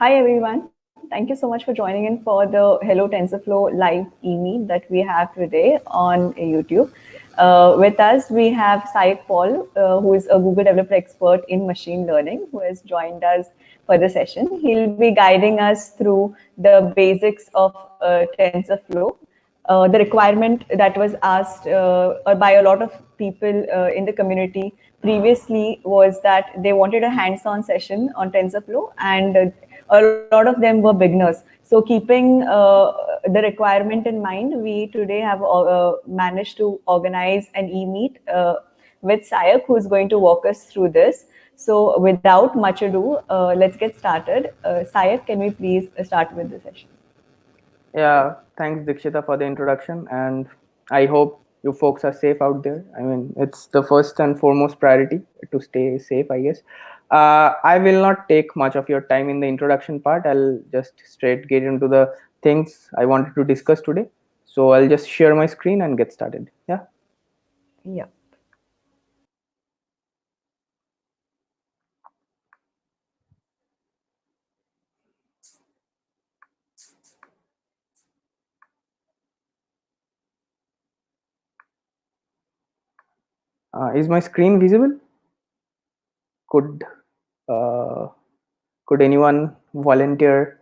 Hi everyone. Thank you so much for joining in for the Hello TensorFlow live e-meet that we have today on YouTube. With us, we have Sayak Paul, who is a Google developer expert in machine learning, who has joined us for the session. He'll be guiding us through the basics of TensorFlow. The requirement that was asked by a lot of people in the community previously was that they wanted a hands-on session on TensorFlow, and a lot of them were beginners. So keeping the requirement in mind, we today have managed to organize an e-meet with Sayak, who is going to walk us through this. So without much ado, let's get started. Sayak, can we please start with the session? Yeah, thanks Dikshita for the introduction, and I hope you folks are safe out there. I mean, it's the first and foremost priority to stay safe, I guess. I will not take much of your time in the introduction part. I'll just straight get into the things I wanted to discuss today. So I'll just share my screen and get started. Yeah. Yeah. Is my screen visible? Could uh, could anyone volunteer?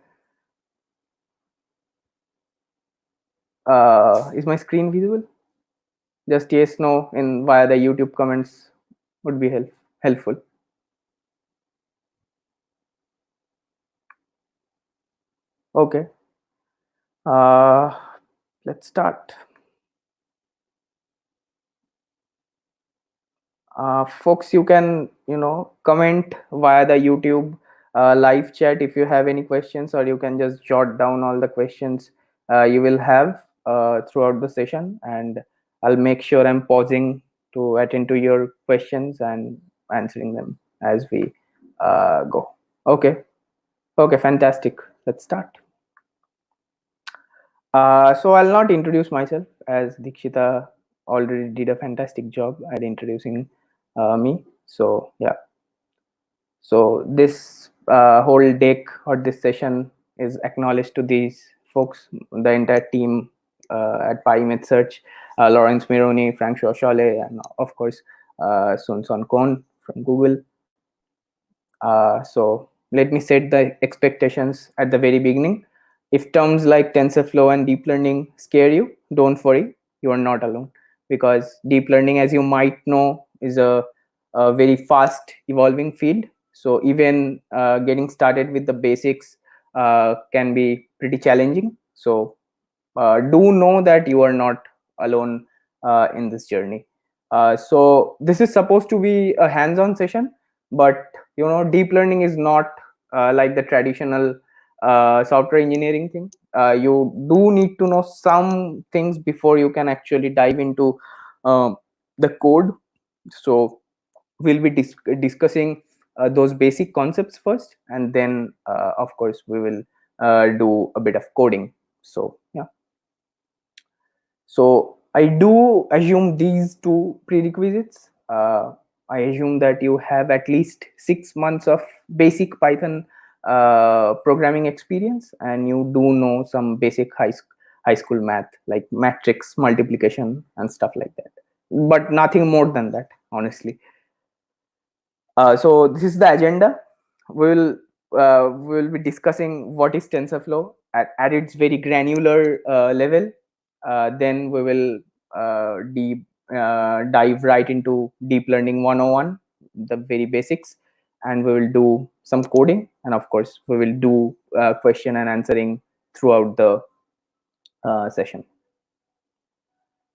Is my screen visible? Just yes, no, in via the YouTube comments would be helpful. Okay. Uh, let's start. Folks, you can comment via the YouTube live chat if you have any questions, or you can just jot down all the questions you will have throughout the session, and I'll make sure I'm pausing to attend to your questions and answering them as we go. Okay. Okay, fantastic. Let's start. So I'll not introduce myself, as Dikshita already did a fantastic job at introducing me. So yeah, so this whole deck or this session is acknowledged to these folks, the entire team at PyMeth Search, Lawrence Mironi, Frank Shoshole, and of course Sun Son Kohn from Google. So let me set the expectations at the very beginning. If terms like TensorFlow and deep learning scare you, don't worry, you are not alone. Because deep learning, as you might know, is a very fast evolving field. So even getting started with the basics can be pretty challenging. So do know that you are not alone in this journey. So this is supposed to be a hands-on session, but deep learning is not like the traditional software engineering thing. You do need to know some things before you can actually dive into um, the code. So we'll be discussing those basic concepts first, and then of course we will do a bit of coding. So yeah. So I do assume these two prerequisites. I assume that you have at least 6 months of basic Python programming experience, and you do know some basic high school math like matrix multiplication and stuff like that, but nothing more than that, honestly. So this is the agenda. We will be discussing what is TensorFlow at its very granular level. Then we will dive right into deep learning 101, the very basics, and we will do some coding, and of course we will do question and answering throughout the session.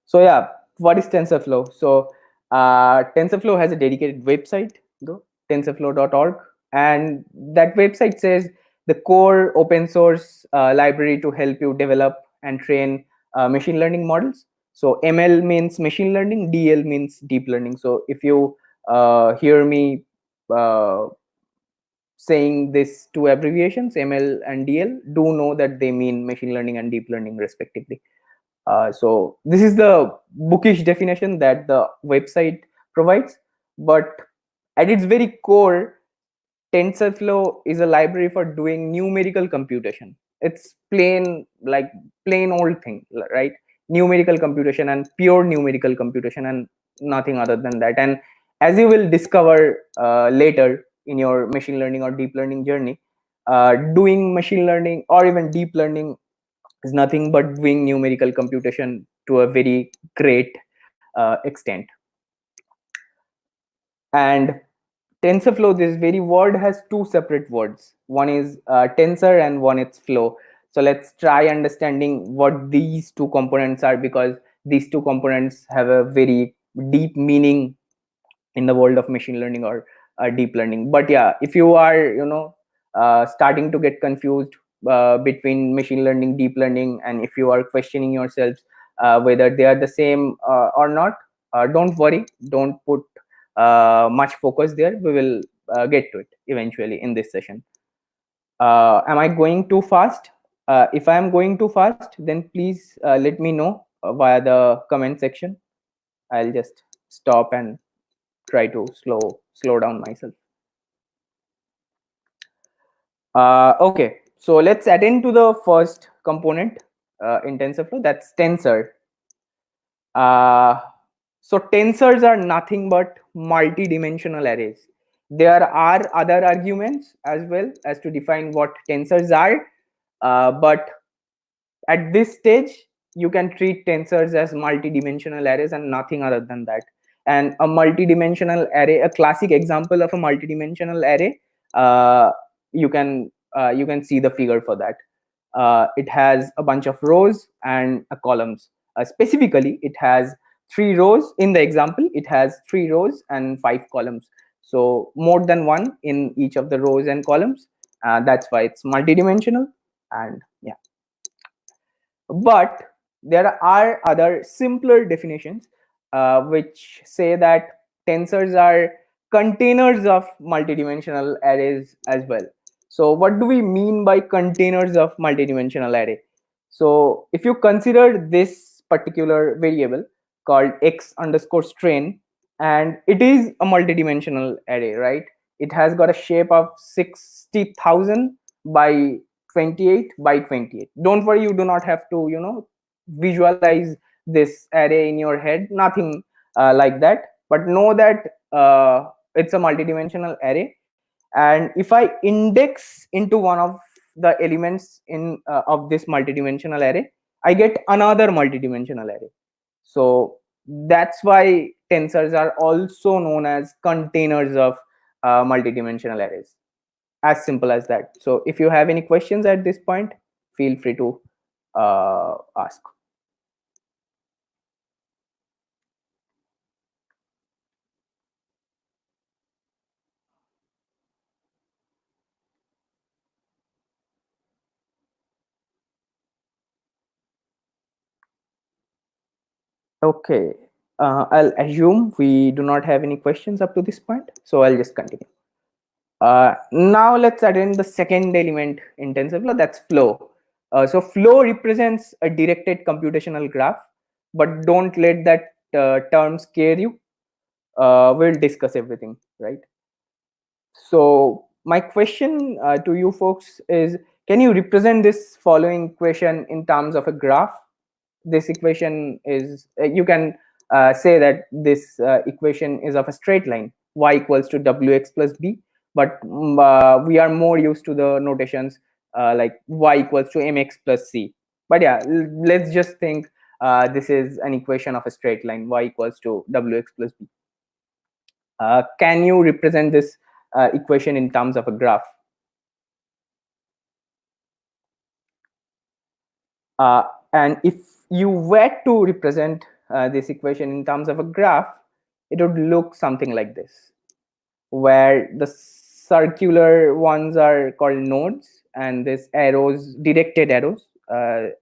So yeah, what is TensorFlow? So TensorFlow has a dedicated website, though, tensorflow.org, and that website says the core open source library to help you develop and train machine learning models. So ML means machine learning, DL means deep learning. So if you hear me saying these two abbreviations, ML and DL, do know that they mean machine learning and deep learning respectively. So this is the bookish definition that the website provides, but at its very core, TensorFlow is a library for doing numerical computation. It's plain old thing, right? Numerical computation and pure numerical computation and nothing other than that. And as you will discover later in your machine learning or deep learning journey, doing machine learning or even deep learning is nothing but doing numerical computation to a very great extent. And TensorFlow, this very word has two separate words. One is tensor and one is flow. So let's try understanding what these two components are, because these two components have a very deep meaning in the world of machine learning or deep learning. But yeah, if you are starting to get confused between machine learning, deep learning, and if you are questioning yourselves whether they are the same or not, don't worry, don't put much focus there. We will get to it eventually in this session. Am I going too fast? If I am going too fast, then please let me know via the comment section. I'll just stop and try to slow down myself. Okay, so let's attend to the first component in TensorFlow, that's tensor. So tensors are nothing but multi-dimensional arrays. There are other arguments as well as to define what tensors are, but at this stage you can treat tensors as multi-dimensional arrays and nothing other than that. And a multi-dimensional array, a classic example of a multi-dimensional array, uh, you can see the figure for that. It has a bunch of rows and columns. Specifically, it has 3 rows. In the example, it has 3 rows and 5 columns, so more than one in each of the rows and columns. That's why it's multi-dimensional. And yeah, but there are other simpler definitions which say that tensors are containers of multidimensional arrays as well. So what do we mean by containers of multidimensional array? So if you consider this particular variable called x underscore strain, and it is a multidimensional array, right? It has got a shape of 60,000 by 28 by 28. Don't worry, you do not have to visualize this array in your head, nothing like that, but know that it's a multidimensional array. And if I index into one of the elements in of this multidimensional array, I get another multidimensional array. So that's why tensors are also known as containers of multidimensional arrays. As simple as that. So if you have any questions at this point, feel free to ask. Okay, I'll assume we do not have any questions up to this point, so I'll just continue. Now let's attend the second element in TensorFlow, that's flow. So flow represents a directed computational graph, but don't let that term scare you. We'll discuss everything, right? So my question to you folks is, can you represent this following equation in terms of a graph? This equation is, you can say that this equation is of a straight line, y equals to wx plus b, but we are more used to the notations like y equals to mx plus c. But yeah, let's just think this is an equation of a straight line, y equals to wx plus b. Can you represent this equation in terms of a graph? And if you were to represent this equation in terms of a graph, it would look something like this, where the circular ones are called nodes, and these arrows, directed arrows,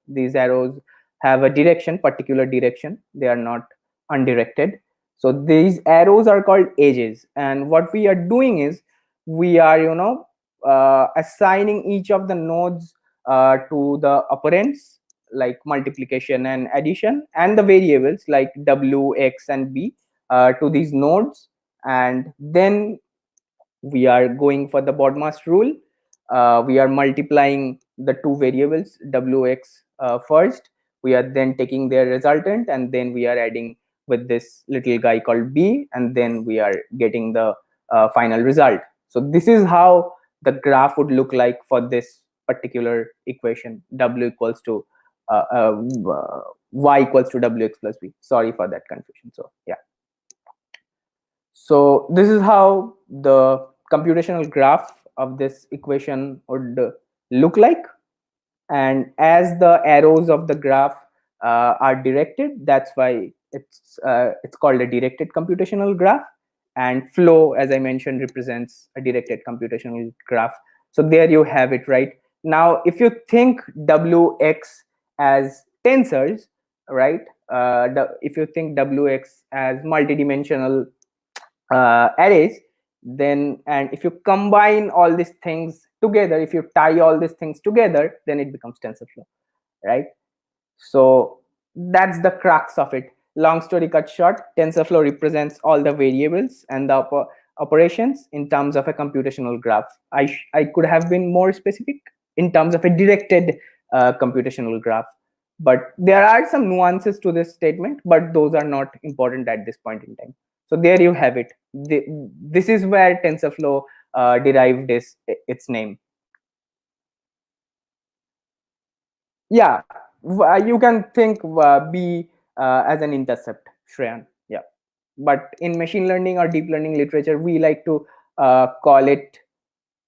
these arrows have a direction, particular direction. They are not undirected. So these arrows are called edges, and what we are doing is we are assigning each of the nodes to the operands like multiplication and addition, and the variables like w, x, and b to these nodes. And then we are going for the BODMAS rule. We are multiplying the two variables wx first. We are then taking their resultant, and then we are adding with this little guy called b, and then we are getting the final result. So this is how the graph would look like for this particular equation, w equals to y equals to wx plus b. Sorry for that confusion. So yeah, so this is how the computational graph of this equation would look like. And as the arrows of the graph are directed, that's why it's called a directed computational graph. And flow, as I mentioned, represents a directed computational graph. So there you have it. Right now, if you think wx as tensors, right, if you think wx as multidimensional arrays, then, and if you combine all these things together, if you tie all these things together, then it becomes TensorFlow, right? So that's the crux of it. Long story cut short, TensorFlow represents all the variables and the operations in terms of a computational graph. I could have been more specific in terms of a directed computational graph, but there are some nuances to this statement, but those are not important at this point in time. So there you have it. This is where TensorFlow derived its name. Yeah, you can think b as an intercept, Shreyan. Yeah, but in machine learning or deep learning literature, we like to call it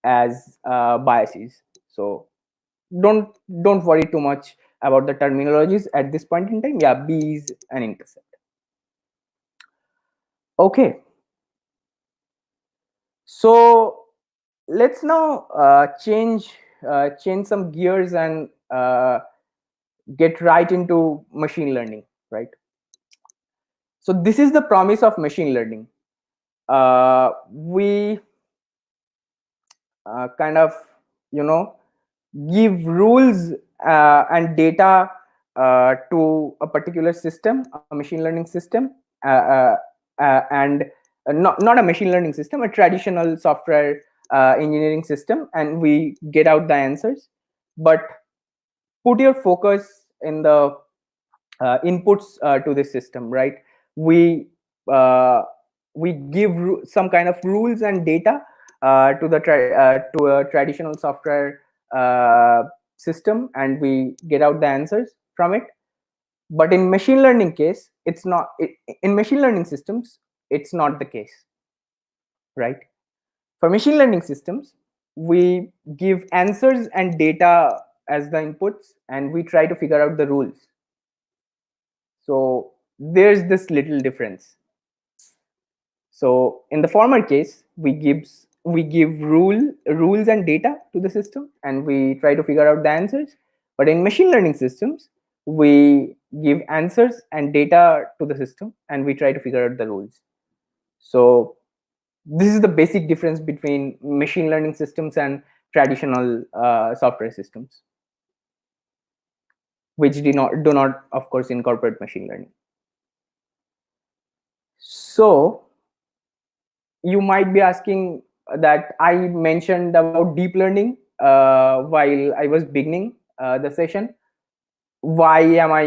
as biases. So don't worry too much about the terminologies at this point in time. Yeah, b is an intercept. Okay, so let's now change some gears and get right into machine learning, right? So this is the promise of machine learning. We kind of, you know, give rules and data to a particular system, a machine learning system, and not a machine learning system, a traditional software engineering system, and we get out the answers. But put your focus in the inputs to this system, right? We uh, we give some kind of rules and data to a traditional software system, and we get out the answers from it. But in machine learning case, it's not. In machine learning systems, it's not the case, right? For machine learning systems, we give answers and data as the inputs, and we try to figure out the rules. So there's this little difference. So in the former case, we give rules and data to the system, and we try to figure out the answers. But in machine learning systems, we give answers and data to the system, and we try to figure out the rules. So this is the basic difference between machine learning systems and traditional software systems, which do not of course incorporate machine learning. So you might be asking that I mentioned about deep learning while I was beginning the session. Why am I,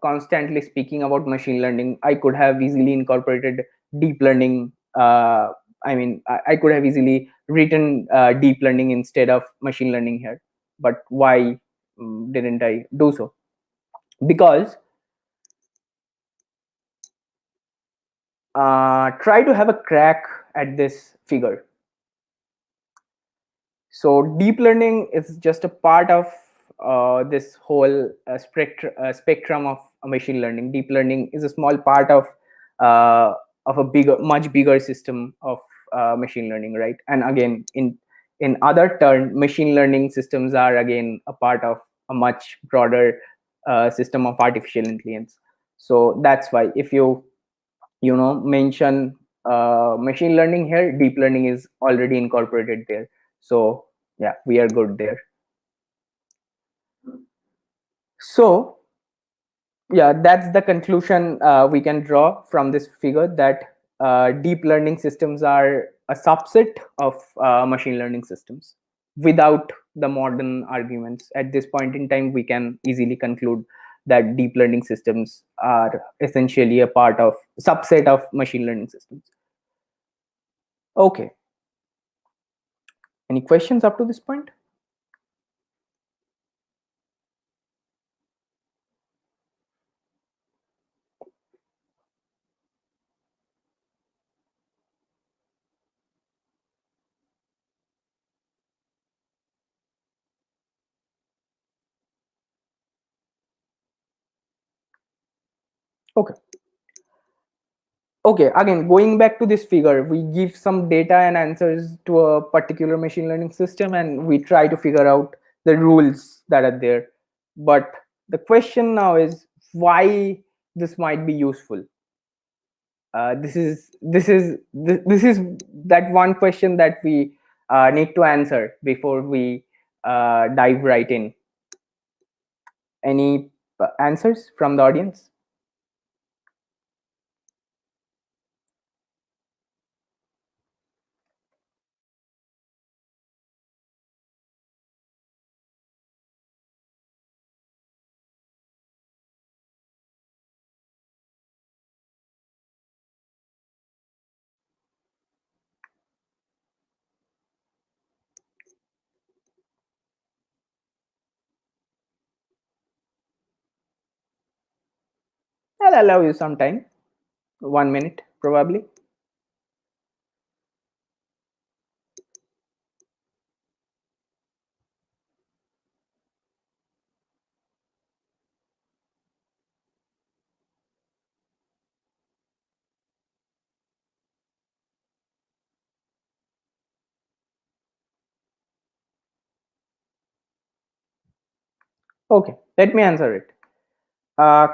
constantly speaking about machine learning? I could have easily incorporated deep learning. I could have easily written deep learning instead of machine learning here. But why didn't I do so? Because try to have a crack at this figure. So deep learning is just a part of this whole spectrum of machine learning. Deep learning is a small part of a much bigger system of machine learning, right? And again, in other turn, machine learning systems are again a part of a much broader system of artificial intelligence. So that's why if you mention machine learning here, deep learning is already incorporated there. So yeah, we are good there. So yeah, that's the conclusion we can draw from this figure, that deep learning systems are a subset of machine learning systems. Without the modern arguments, at this point in time, we can easily conclude that deep learning systems are essentially a part of subset of machine learning systems. Okay. Any questions up to this point? Okay. Okay, again, going back to this figure, we give some data and answers to a particular machine learning system, and we try to figure out the rules that are there. But the question now is why this might be useful. This is that one question that we need to answer before we dive right in. Any answers from the audience? I'll allow you some time, 1 minute probably. Okay, let me answer it.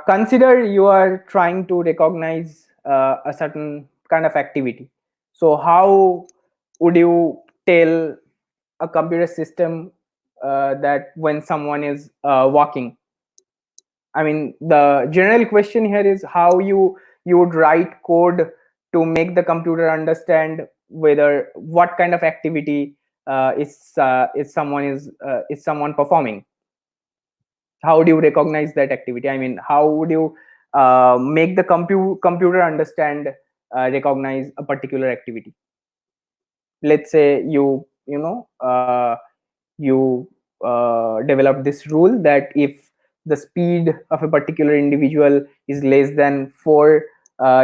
Consider you are trying to recognize a certain kind of activity. So how would you tell a computer system that when someone is walking? I mean, the general question here is how you would write code to make the computer understand whether what kind of activity is someone performing. How do you recognize that activity? I mean, how would you make the computer understand, recognize a particular activity? Let's say you develop this rule that if the speed of a particular individual is less than 4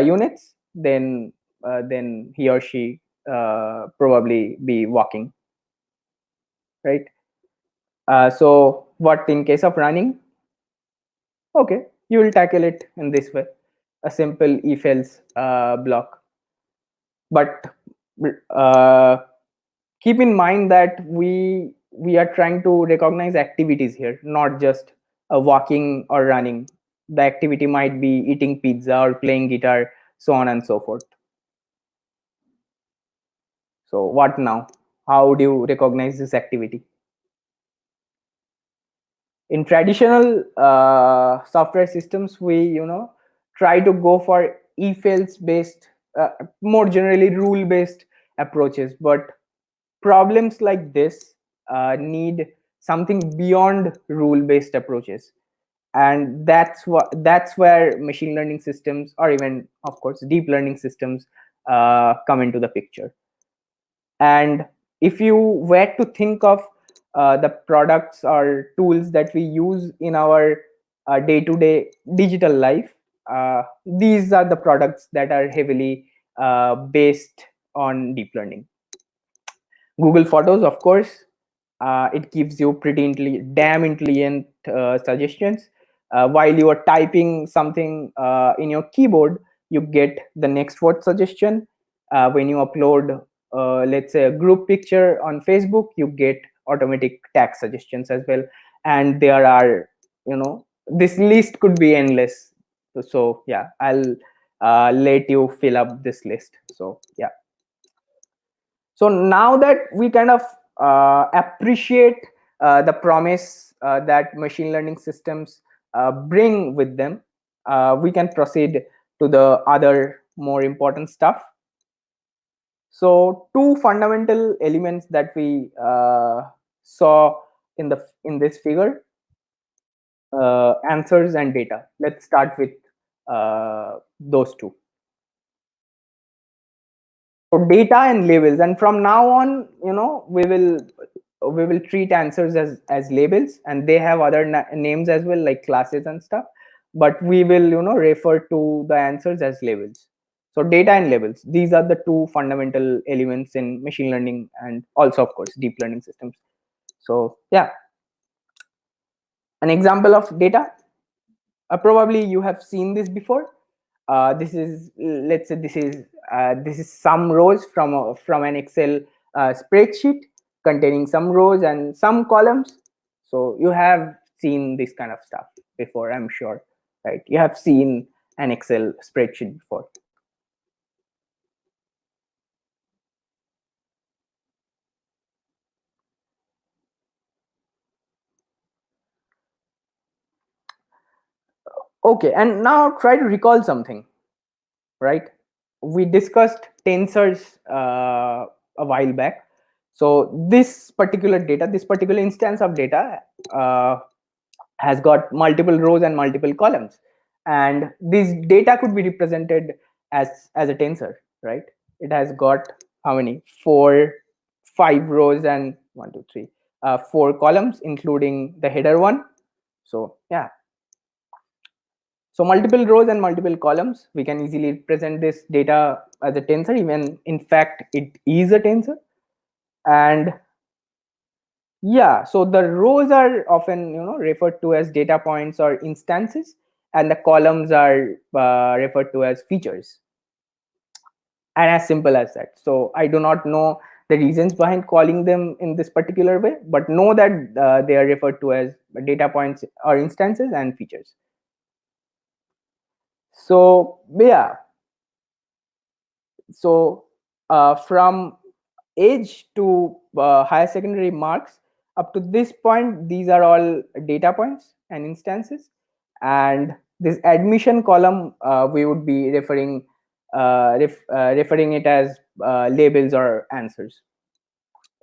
units, then he or she probably be walking, right? So what in case of running? Okay, you will tackle it in this way, a simple if else block. But uh, keep in mind that we are trying to recognize activities here, not just walking or running. The activity might be eating pizza or playing guitar, so on and so forth. So what now? How do you recognize this activity? In traditional software systems, we try to go for if else based, more generally rule based approaches, but problems like this need something beyond rule based approaches, and that's where machine learning systems, or even of course deep learning systems, come into the picture. And if you were to think of the products or tools that we use in our day-to-day digital life, these are the products that are heavily based on deep learning. Google Photos, of course, it gives you pretty damn intelligent suggestions. While you are typing something in your keyboard, you get the next word suggestion. When you upload, let's say, a group picture on Facebook, you get automatic tag suggestions as well. And there are, this list could be endless. So yeah, I'll let you fill up this list. So yeah. So now that we kind of appreciate the promise that machine learning systems bring with them, we can proceed to the other more important stuff. So two fundamental elements that we saw in this figure, answers and data. Let's start with those two. So data and labels, and from now on, we will treat answers as labels, and they have other names as well, like classes and stuff, but we will refer to the answers as labels. So data and labels, these are the two fundamental elements in machine learning, and also of course deep learning systems. So yeah, an example of data, probably you have seen this before. This is, let's say, this is some rows from an Excel spreadsheet containing some rows and some columns. So you have seen this kind of stuff before, I'm sure, right? You have seen an Excel spreadsheet before. Okay, and now try to recall something, right? We discussed tensors a while back. So this particular data, this particular instance of data has got multiple rows and multiple columns, and this data could be represented as a tensor, right? It has got how many? 5 rows and 1 2 3 4 columns, including the header one. So yeah, so multiple rows and multiple columns, we can easily represent this data as a tensor. Even in fact, it is a tensor. And yeah, so the rows are often referred to as data points or instances, and the columns are referred to as features. And as simple as that. So I do not know the reasons behind calling them in this particular way, but know that they are referred to as data points or instances and features. So yeah, so from age to higher secondary marks, up to this point, these are all data points and instances, and this admission column, we would be referring it as labels or answers.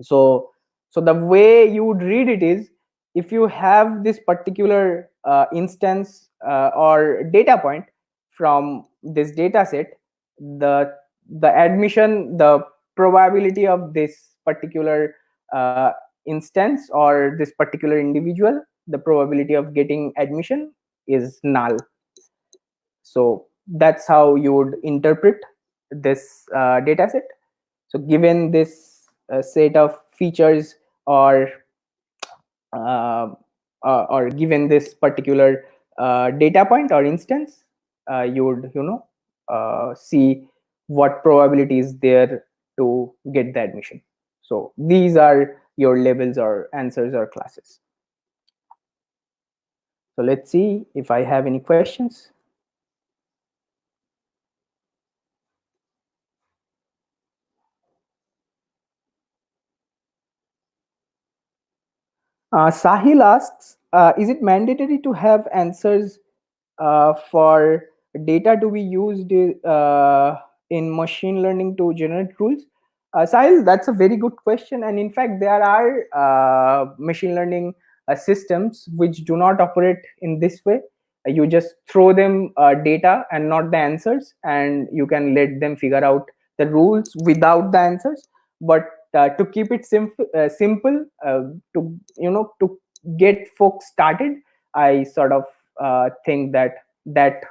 So the way you would read it is, if you have this particular instance or data point from this data set, the admission, the probability of this particular instance or this particular individual, the probability of getting admission is null. So that's how you would interpret this data set. So given this set of features, or given this particular data point or instance, you would see what probability is there to get the admission. So these are your labels or answers or classes. So let's see if I have any questions. Sahil asks, is it mandatory to have answers for data to be used in machine learning to generate rules? Sahil, that's a very good question. And in fact, there are machine learning systems which do not operate in this way. You just throw them data and not the answers, and you can let them figure out the rules without the answers. But to keep it simple, to get folks started, I sort of think that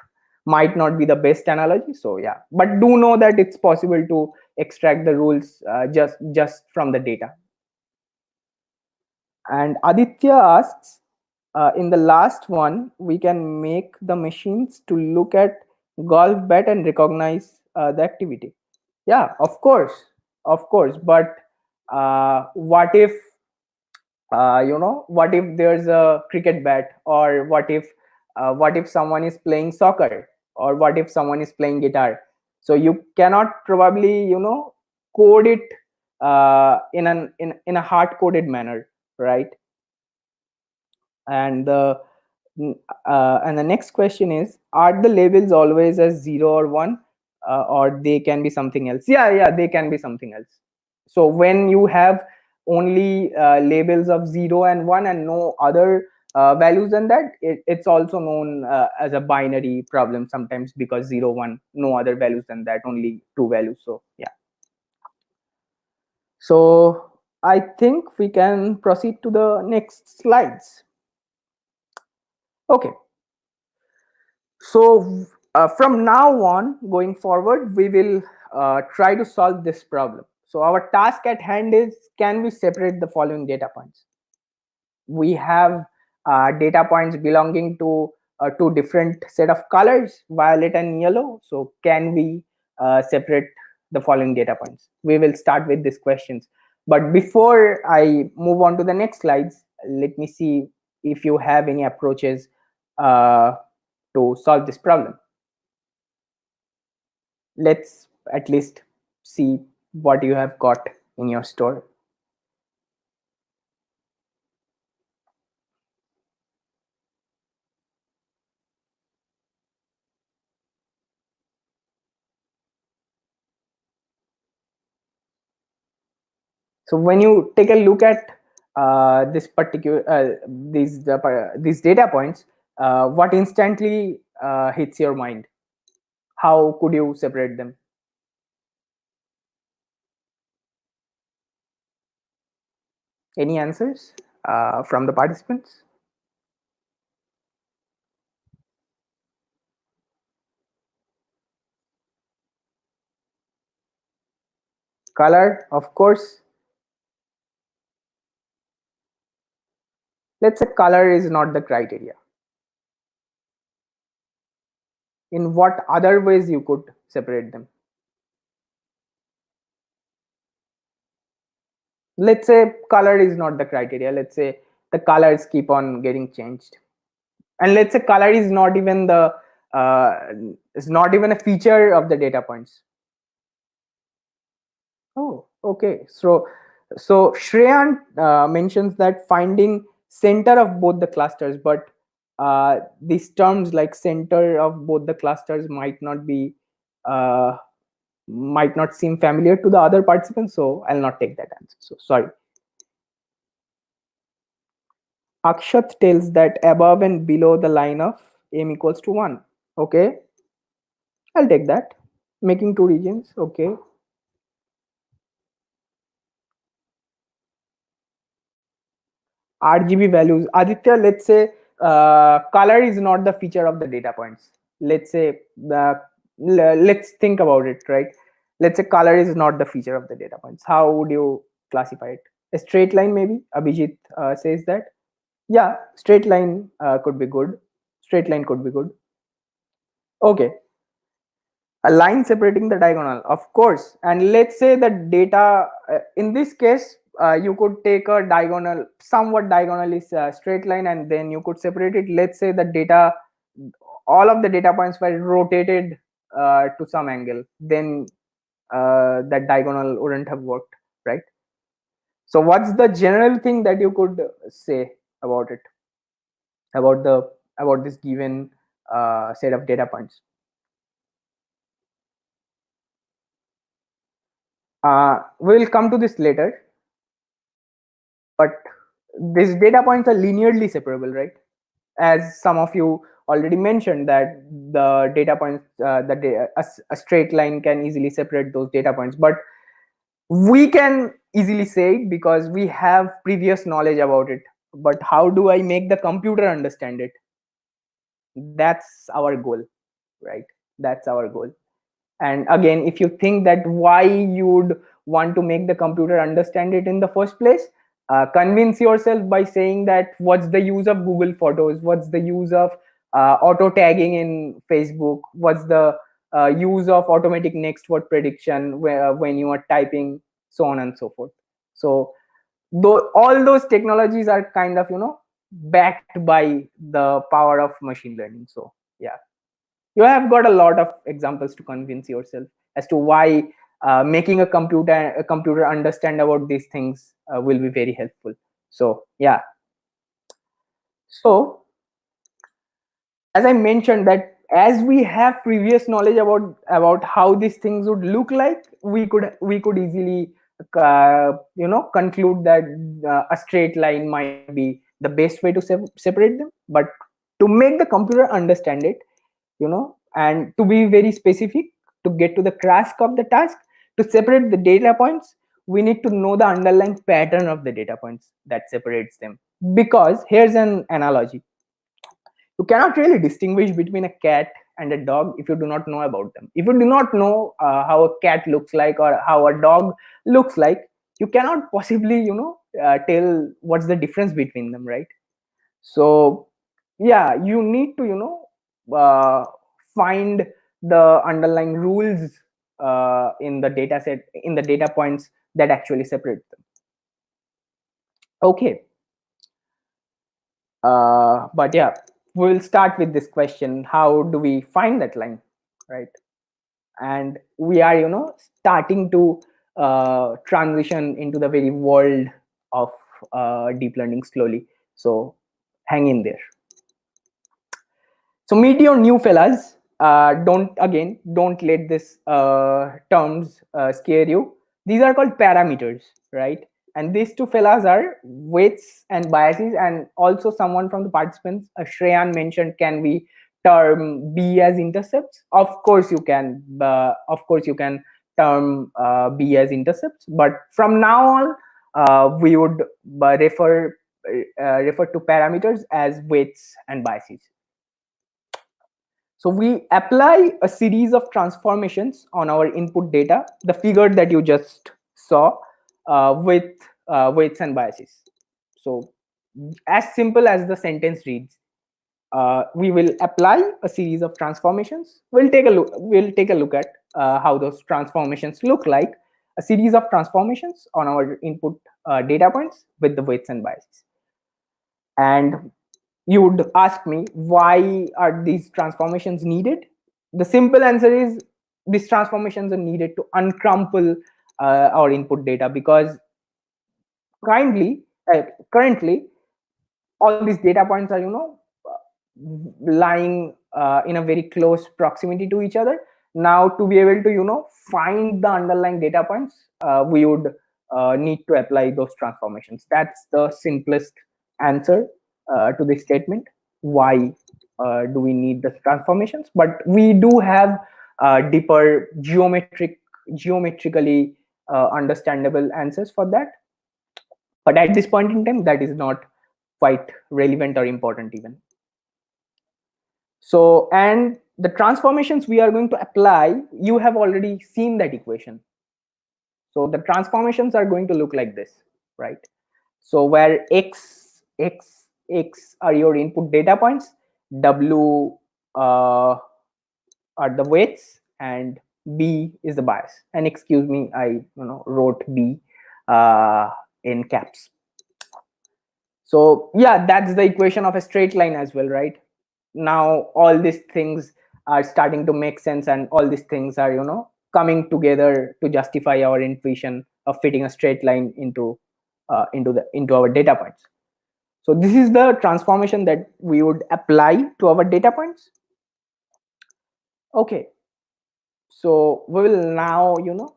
might not be the best analogy. So yeah, but do know that it's possible to extract the rules just from the data. And Aditya asks, in the last one, we can make the machines to look at golf bat and recognize the activity. Yeah, of course, but what if what if there's a cricket bat, or what if someone is playing soccer, or what if someone is playing guitar? So you cannot probably code it in a hard coded manner, right? And the next question is, are the labels always as 0 or 1? or they can be something else. Yeah, they can be something else. So when you have only labels of 0 and 1 and no other values than that, it's also known as a binary problem sometimes, because 0 1, no other values than that, only two values. So yeah, so I think we can proceed to the next slides. Okay, so from now on going forward, we will try to solve this problem. So our task at hand is, can we separate the following data points? We have data points belonging to two different set of colors, violet and yellow. So can we separate the following data points? We will start with these questions. But before I move on to the next slides, let me see if you have any approaches uh, to solve this problem. Let's at least see what you have got in your store. So when you take a look at this particular these data points, what instantly hits your mind? How could you separate them? Any answers from the participants? Color, of course. Let's say color is not the criteria. In what other ways you could separate them? Let's say color is not the criteria. Let's say the colors keep on getting changed, and let's say color is not even the uh, is not even a feature of the data points. Oh, okay. So Shreyan mentions that finding center of both the clusters, but these terms like center of both the clusters uh, might not seem familiar to the other participants. So I'll not take that answer. So sorry. Akshat tells that above and below the line of m equals to 1. Okay, I'll take that. Making two regions. Okay. RGB values. Aditya, let's say color is not the feature of the data points. Let's say let's think about it, right? Let's say color is not the feature of the data points. How would you classify it? A straight line, maybe. Abhijit says that. Yeah, straight line could be good. Straight line could be good. Okay, a line separating the diagonal, of course. And let's say the data in this case, you could take a diagonal, somewhat diagonal is a straight line, and then you could separate it. Let's say the data, all of the data points were rotated to some angle, then that diagonal wouldn't have worked, right? So what's the general thing that you could say about it, about the about this given set of data points? We'll come to this later, but these data points are linearly separable, right? As some of you already mentioned that the data points, a straight line can easily separate those data points, but we can easily say it because we have previous knowledge about it. But how do I make the computer understand it? That's our goal, right? That's our goal. And again, if you think that why you'd want to make the computer understand it in the first place, convince yourself by saying that what's the use of Google Photos, what's the use of auto tagging in Facebook, what's the use of automatic next word prediction when you are typing, so on and so forth. So though all those technologies are kind of backed by the power of machine learning. So yeah, you have got a lot of examples to convince yourself as to why making a computer understand about these things will be very helpful. So yeah, so as I mentioned that as we have previous knowledge about how these things would look like, we could easily conclude that a straight line might be the best way to separate them. But to make the computer understand it, and to be very specific, to get to the grasp of the task, to separate the data points, we need to know the underlying pattern of the data points that separates them. Because here's an analogy: you cannot really distinguish between a cat and a dog if you do not know about them. If you do not know how a cat looks like or how a dog looks like, you cannot possibly tell what's the difference between them, right? So yeah, you need to find the underlying rules in the data set, in the data points that actually separate them. Okay. But yeah, we'll start with this question: how do we find that line, right? And we are starting to transition into the very world of deep learning slowly, so hang in there. So meet your new fellas. Don't let this terms scare you. These are called parameters, right? And these two fellas are weights and biases. And also someone from the participants, Shreyan, mentioned, can we term B as intercepts? Of course you can. Of course you can term B as intercepts. But from now on, we would refer to parameters as weights and biases. So we apply a series of transformations on our input data, the figure that you just saw, with weights and biases. So as simple as the sentence reads, we will apply a series of transformations. We'll take a look. We'll take a look at how those transformations look like. A series of transformations on our input data points with the weights and biases. And you would ask me, why are these transformations needed? The simple answer is, these transformations are needed to uncrumple our input data, because currently all these data points are lying in a very close proximity to each other. Now, to be able to find the underlying data points, we would need to apply those transformations. That's the simplest answer to this statement. Why do we need the transformations? But we do have deeper geometrically understandable answers for that. But at this point in time, that is not quite relevant or important even. So, and the transformations we are going to apply, you have already seen that equation. So the transformations are going to look like this, right? So where x are your input data points, w are the weights, and b is the bias. And excuse me, I wrote b in caps. So yeah, that's the equation of a straight line as well, right? Now all these things are starting to make sense, and all these things are coming together to justify our intuition of fitting a straight line into our data points. So this is the transformation that we would apply to our data points. Okay, so we will now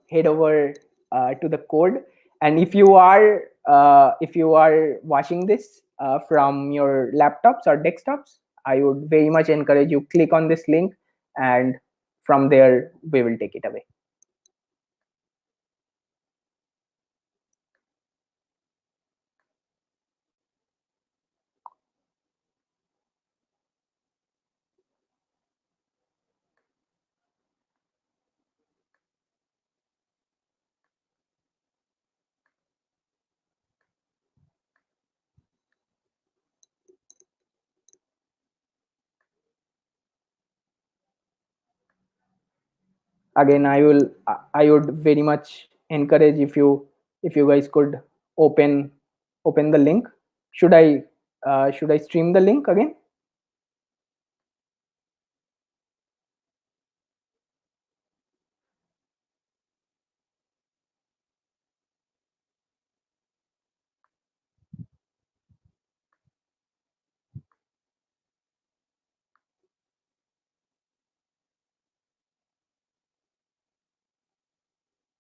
head over to the code. And if you are watching this from your laptops or desktops, I would very much encourage you click on this link, and from there we will take it away. Again, I would very much encourage, if you guys could open the link. Should I stream the link again?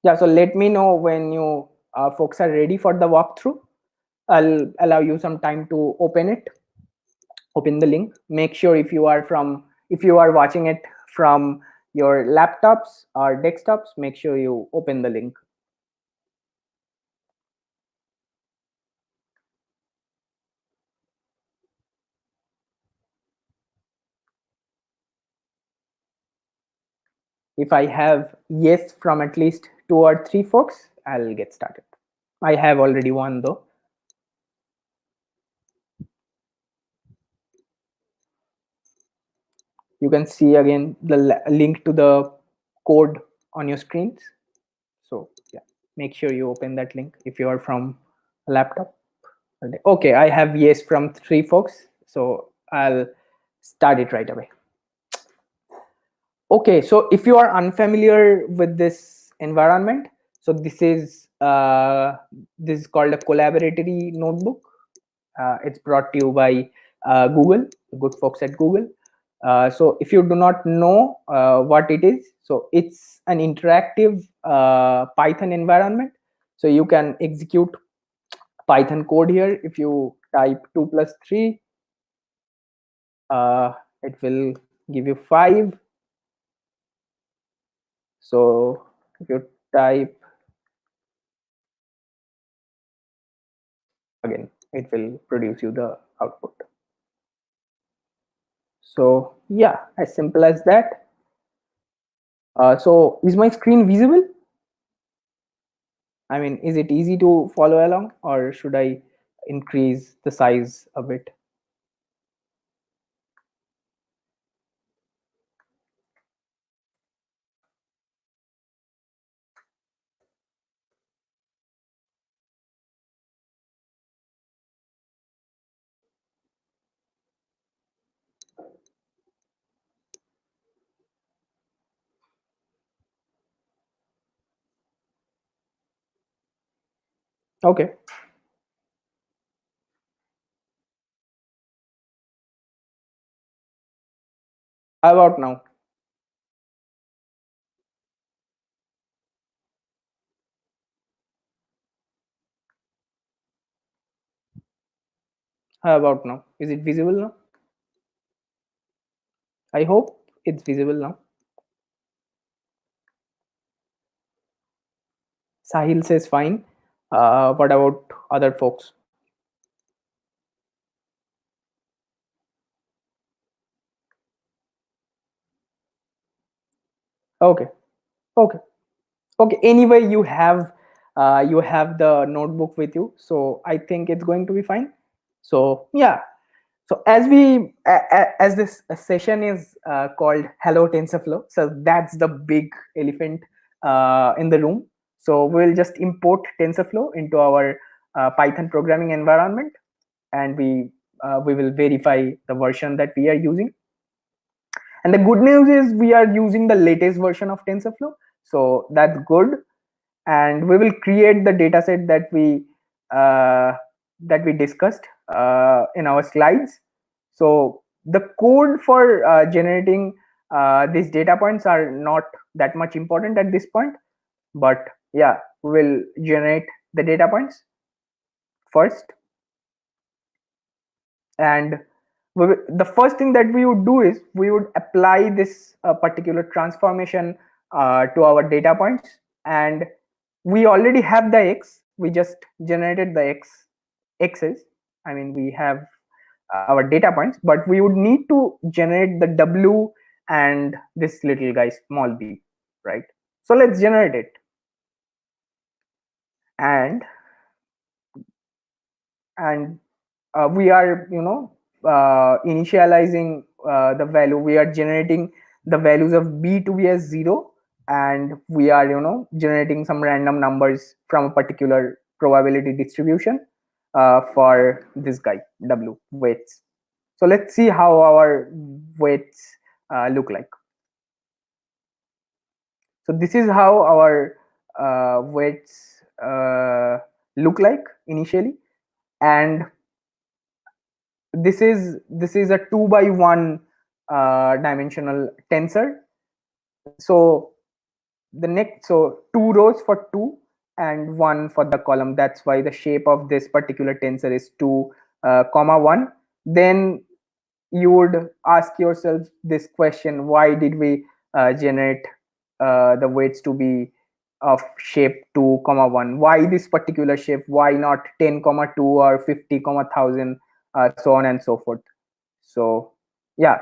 Yeah, so let me know when you folks are ready for the walkthrough. I'll allow you some time to open the link. Make sure if you are watching it from your laptops or desktops, make sure you open the link. If I have yes from at least 2 or 3 folks, I'll get started. I have already one though. You can see again the link to the code on your screens. So yeah, make sure you open that link if you are from a laptop. Okay, I have yes from 3 folks, so I'll start it right away. Okay, so if you are unfamiliar with this environment, so this is called a collaboratory notebook. It's brought to you by Google, good folks at Google. So if you do not know what it is, so it's an interactive Python environment. So you can execute Python code here. If you type 2 plus 3, it will give you 5. So if you type again, it will produce you the output. So yeah, as simple as that. So is my screen visible? I mean, is it easy to follow along, or should I increase the size a bit? Okay. How about now? How about now? Is it visible now? I hope it's visible now. Sahil says fine. What about other folks? Okay. Okay. Okay. Anyway, you have the notebook with you, so I think it's going to be fine. So yeah. So as this session is called Hello TensorFlow, so that's the big elephant in the room. So we'll just import TensorFlow into our Python programming environment, and we will verify the version that we are using. And the good news is we are using the latest version of TensorFlow, so that's good. And we will create the dataset that we discussed in our slides. So the code for generating these data points are not that much important at this point, but yeah, we will generate the data points first. And the first thing that we would do is we would apply this particular transformation to our data points. And we already have the x, we just generated the x's. I mean, we have our data points, but we would need to generate the w and this little guy small b, right? So let's generate it. And we are initializing the value. We are generating the values of b to be as 0, and we are generating some random numbers from a particular probability distribution for this guy w weights. So let's see how our weights look like. So this is how our weights look like initially. And this is a 2 by 1 dimensional tensor. So the next, so 2 rows for 2 and 1 for the column. That's why the shape of this particular tensor is 2 comma 1. Then you would ask yourself this question: why did we generate the weights to be of shape 2 comma 1? Why this particular shape? Why not 10 comma 2 or 50 comma 1000, so on and so forth? So yeah,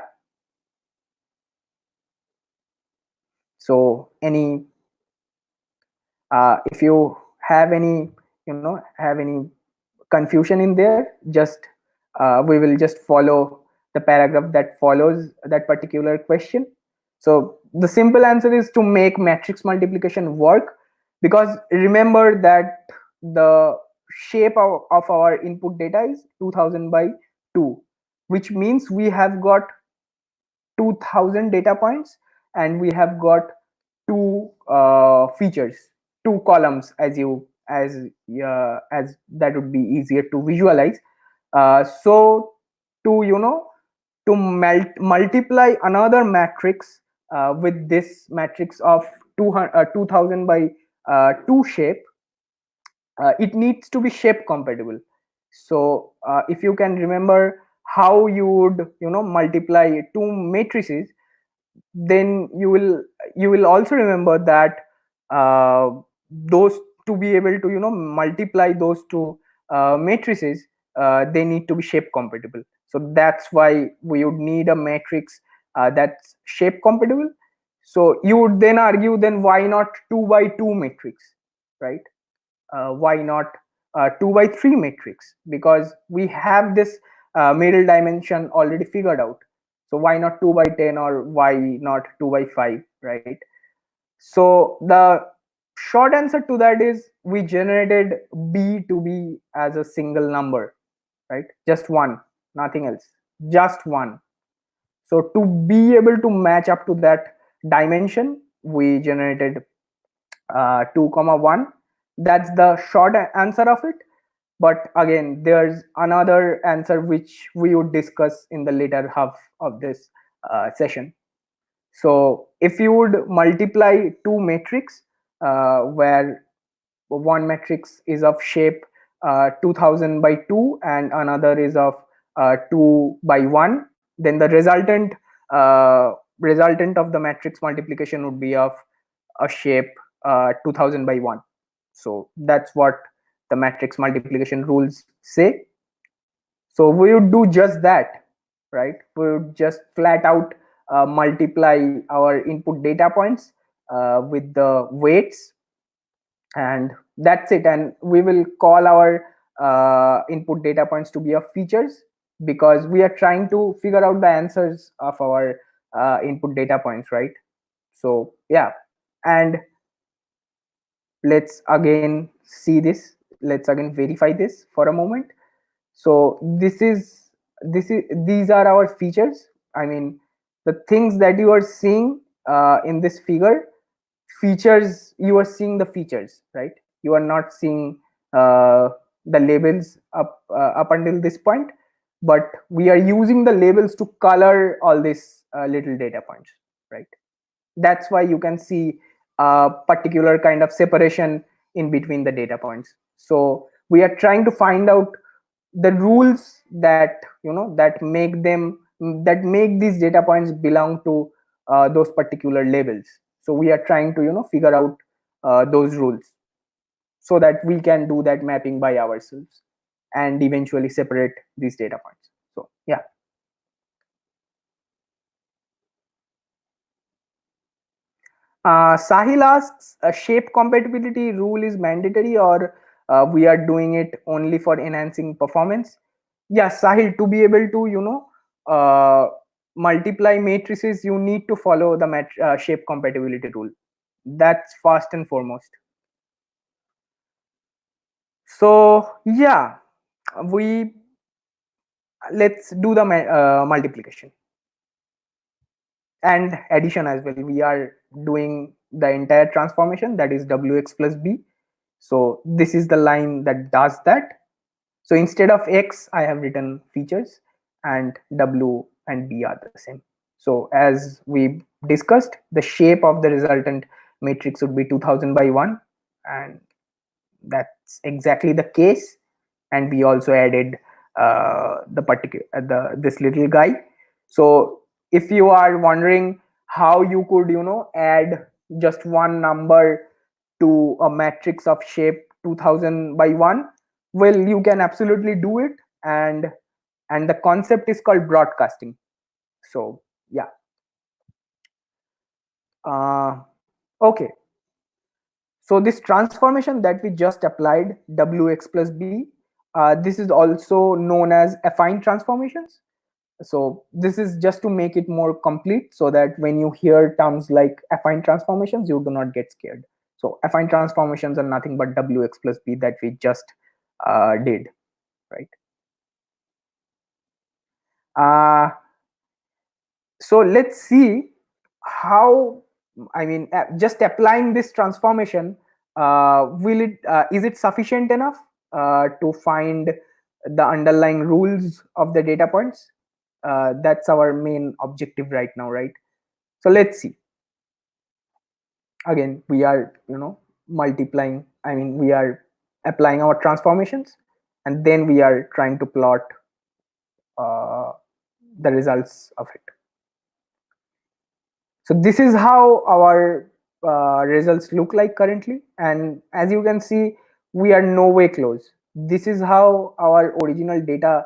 so any if you have any, have any confusion in there, just we will just follow the paragraph that follows that particular question. So the simple answer is to make matrix multiplication work, because remember that the shape of our input data is 2000 by 2, which means we have got 2000 data points, and we have got two features, two columns, as that would be easier to visualize. So to multiply another matrix with this matrix of 2000 by 2 shape, it needs to be shape compatible. So if you can remember how you would multiply two matrices, then you will also remember that uh, those, to be able to multiply those two matrices, they need to be shape compatible. So that's why we would need a matrix that's shape compatible. So you would then argue, then why not 2 by 2 matrix, right? Why not 2 by 3 matrix? Because we have this middle dimension already figured out. So why not 2 by 10, or why not 2 by 5, right? So the short answer to that is we generated b to be as a single number, right? Just one, nothing else, just one. So to be able to match up to that dimension, we generated 2 comma 1. That's the short answer of it. But again, there's another answer which we would discuss in the later half of this session. So if you would multiply two matrix, where one matrix is of shape 2000 by 2 and another is of 2 by 1, then the resultant of the matrix multiplication would be of a shape 2000 by 1. So that's what the matrix multiplication rules say. So we would do just that, right? We would just flat out multiply our input data points with the weights, and that's it. And we will call our input data points to be of features, because we are trying to figure out the answers of our input data points, right? So yeah, and let's again see this, let's again verify this for a moment. So these are our features. I mean, the things that you are seeing in this figure, features, you are seeing the features, right? You are not seeing the labels up until this point, but we are using the labels to color all these little data points, right? That's why you can see a particular kind of separation in between the data points. So we are trying to find out the rules that that make these data points belong to those particular labels. So we are trying to figure out those rules, so that we can do that mapping by ourselves and eventually separate these data points. So yeah. Sahil asks, a shape compatibility rule is mandatory, or we are doing it only for enhancing performance? Yes, Sahil, to be able to multiply matrices, you need to follow the shape compatibility rule. That's first and foremost. So yeah, we let's do the multiplication and addition as well. We are doing the entire transformation, that is wx plus b. So this is the line that does that. So instead of x, I have written features, and w and b are the same. So as we discussed, the shape of the resultant matrix would be 2000 by 1, and that's exactly the case. And we also added the particular this little guy. So if you are wondering how you could add just one number to a matrix of shape 2000 by 1, well, you can absolutely do it. And the concept is called broadcasting. So yeah. Okay, so this transformation that we just applied, wx plus b, this is also known as affine transformations. So this is just to make it more complete, so that when you hear terms like affine transformations, you do not get scared. So affine transformations are nothing but wx plus b that we just did, right? uh, so let's see how, I mean, just applying this transformation, will it is it sufficient enough to find the underlying rules of the data points? That's our main objective right now, right? So let's see. Again, we are multiplying, I mean, we are applying our transformations, and then we are trying to plot uh, the results of it. So this is how our results look like currently, and as you can see, we are no way close. This is how our original data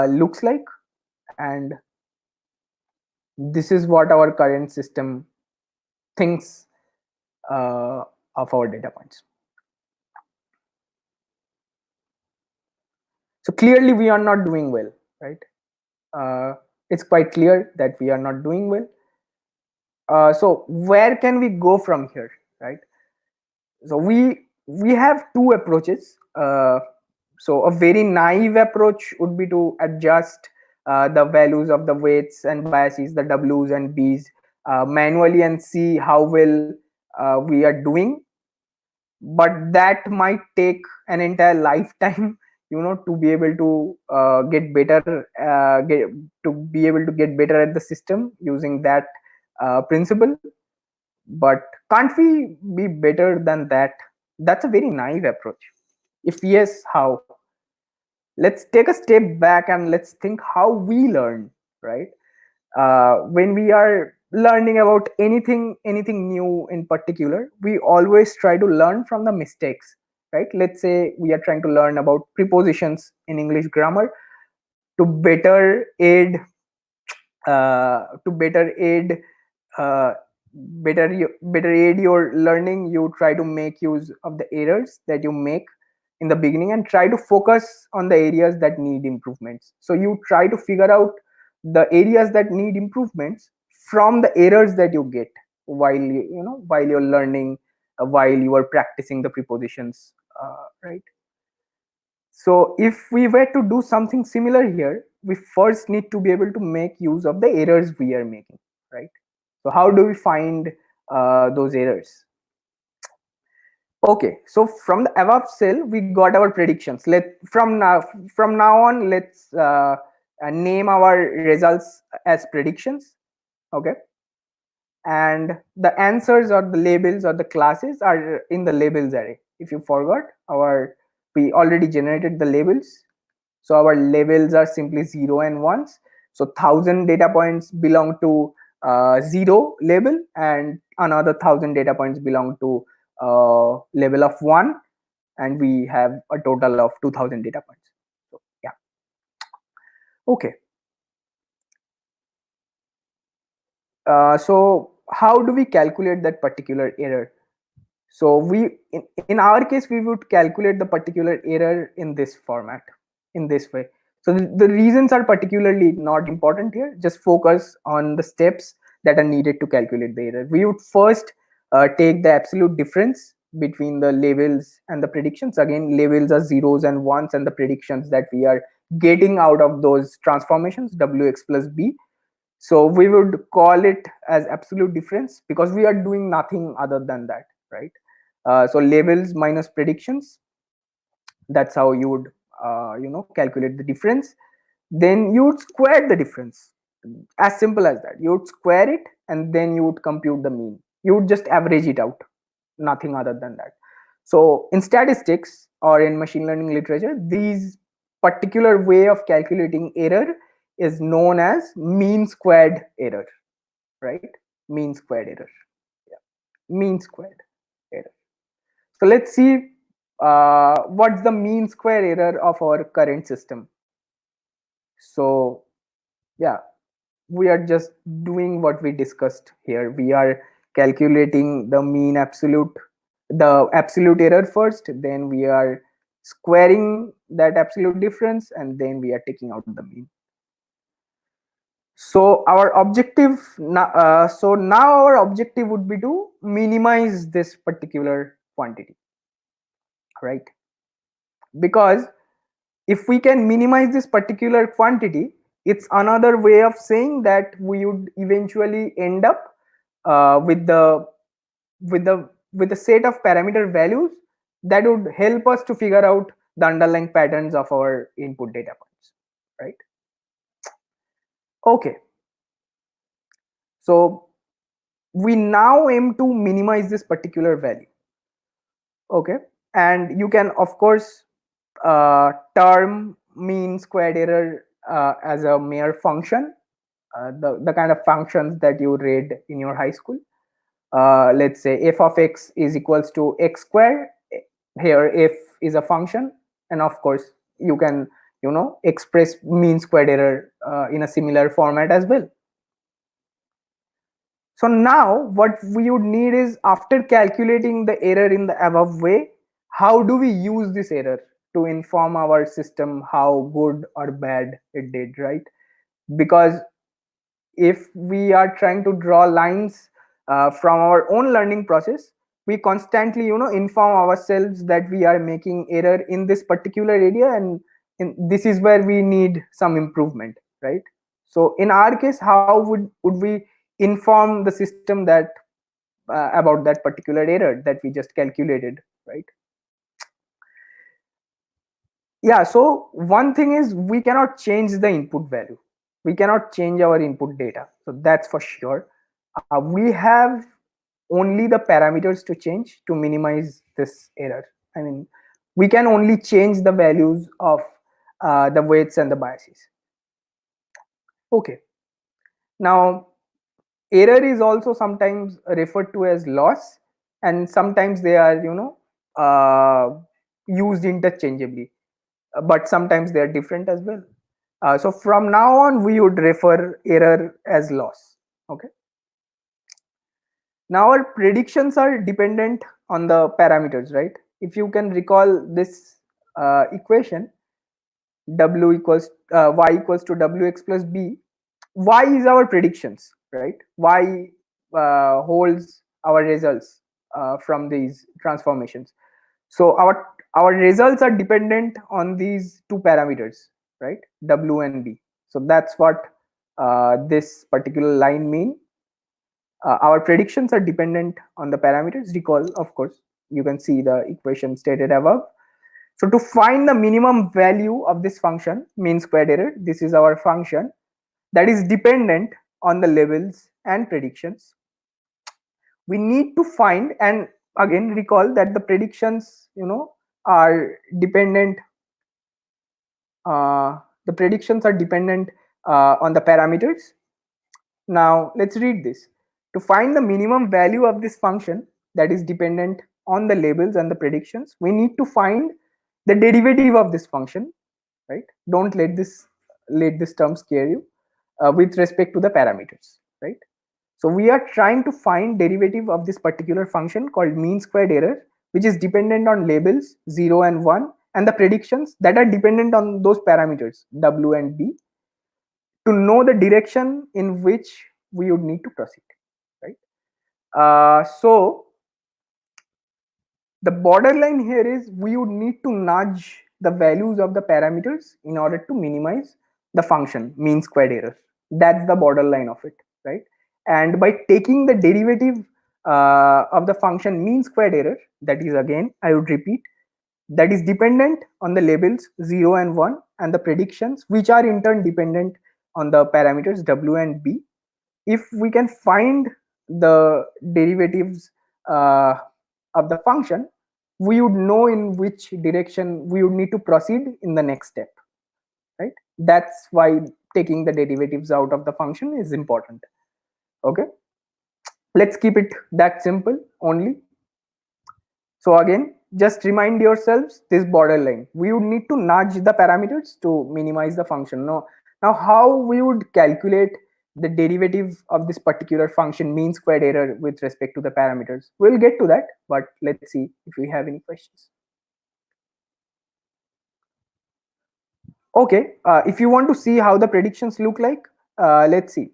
looks like, and this is what our current system thinks of our data points. So clearly we are not doing well, right? It's quite clear that we are not doing well. So where can we go from here, right? So we have two approaches. So a very naive approach would be to adjust the values of the weights and biases, the w's and b's, manually, and see how well we are doing. But that might take an entire lifetime to be able to get better, to be able to get better at the system using that principle. But can't we be better than that? That's a very naive approach. If yes, how? Let's take a step back and let's think how we learn, right? When we are learning about anything new in particular, we always try to learn from the mistakes, right? Let's say we are trying to learn about prepositions in English grammar. To better aid to better aid uh, better aid your learning, you try to make use of the errors that you make in the beginning and try to focus on the areas that need improvements. So you try to figure out the areas that need improvements from the errors that you get while while you're learning, while you are practicing the prepositions, right? So if we were to do something similar here, we first need to be able to make use of the errors we are making, right? So how do we find those errors? Okay, so from the above cell, we got our predictions. From now on, let's name our results as predictions. Okay, and the answers or the labels or the classes are in the labels array. If you forgot, we already generated the labels. So our labels are simply 0 and 1s. So 1000 data points belong to 0 label, and another 1000 data points belong to label of 1, and we have a total of 2000 data points. So yeah. Okay. So how do we calculate that particular error? So in our case, we would calculate the particular error in this format, in this way. So the reasons are particularly not important here. Just focus on the steps that are needed to calculate the error. We would first take the absolute difference between the labels and the predictions. Again, labels are zeros and ones, and the predictions that we are getting out of those transformations, wx plus b. So we would call it as absolute difference because we are doing nothing other than that, right? So labels minus predictions, that's how you would calculate the difference. Then you would square the difference, as simple as that. You would square it and then you would compute the mean. You would just average it out, nothing other than that. So in statistics or in machine learning literature, these particular way of calculating error is known as mean squared error, right? Mean squared error. Yeah. Mean squared error. So let's see what's the mean square error of our current system. So yeah, we are just doing what we discussed here. We are calculating the absolute error first, then we are squaring that absolute difference, and then we are taking out the mean. So our objective now our objective would be to minimize this particular quantity, right? Because if we can minimize this particular quantity, it's another way of saying that we would eventually end up with the set of parameter values that would help us to figure out the underlying patterns of our input data points, right? Okay, so we now aim to minimize this particular value. Okay, and you can of course term mean squared error as a mere function, the kind of functions that you read in your high school. Let's say f of x is equals to x squared. Here f is a function, and of course you can express mean squared error in a similar format as well. So now what we would need is, after calculating the error in the above way, how do we use this error to inform our system how good or bad it did, right? Because if we are trying to draw lines from our own learning process, we constantly inform ourselves that we are making error in this particular area, and this is where we need some improvement, right? So in our case, how would we inform the system that about that particular error that we just calculated, right? Yeah, so one thing is, we cannot change the input value, we cannot change our input data, so that's for sure. We have only the parameters to change to minimize this error. I mean, we can only change the values of the weights and the biases. Okay, now error is also sometimes referred to as loss, and sometimes they are used interchangeably, but sometimes they are different as well. So from now on, we would refer error as loss. Okay, now our predictions are dependent on the parameters, right? If you can recall this equation, w equals y equals to wx plus b, y is our predictions, right? Y holds our results from these transformations. So our results are dependent on these two parameters, right? W and b. So that's what this particular line mean. Our predictions are dependent on the parameters. Recall, of course, you can see the equation stated above. So to find the minimum value of this function, mean squared error, this is our function that is dependent on the labels and predictions. We need to find, and again recall that the predictions are dependent the predictions are dependent on the parameters. Now let's read this. To find the minimum value of this function that is dependent on the labels and the predictions, we need to find the derivative of this function, right? Don't let this term scare you, with respect to the parameters, right? So we are trying to find derivative of this particular function called mean squared error, which is dependent on labels 0 and 1 and the predictions that are dependent on those parameters w and b, to know the direction in which we would need to proceed, right? So the borderline here is, we would need to nudge the values of the parameters in order to minimize the function mean squared error. That's the borderline of it, right? And by taking the derivative of the function mean squared error, that is, again I would repeat, that is dependent on the labels 0 and 1 and the predictions, which are in turn dependent on the parameters w and b. If we can find the derivatives of the function, we would know in which direction we would need to proceed in the next step, right? That's why taking the derivatives out of the function is important. Okay, let's keep it that simple only. So again, just remind yourselves this borderline. We would need to nudge the parameters to minimize the function. Now how we would calculate the derivative of this particular function mean squared error with respect to the parameters? We'll get to that, but let's see if we have any questions. Okay, if you want to see how the predictions look like, let's see.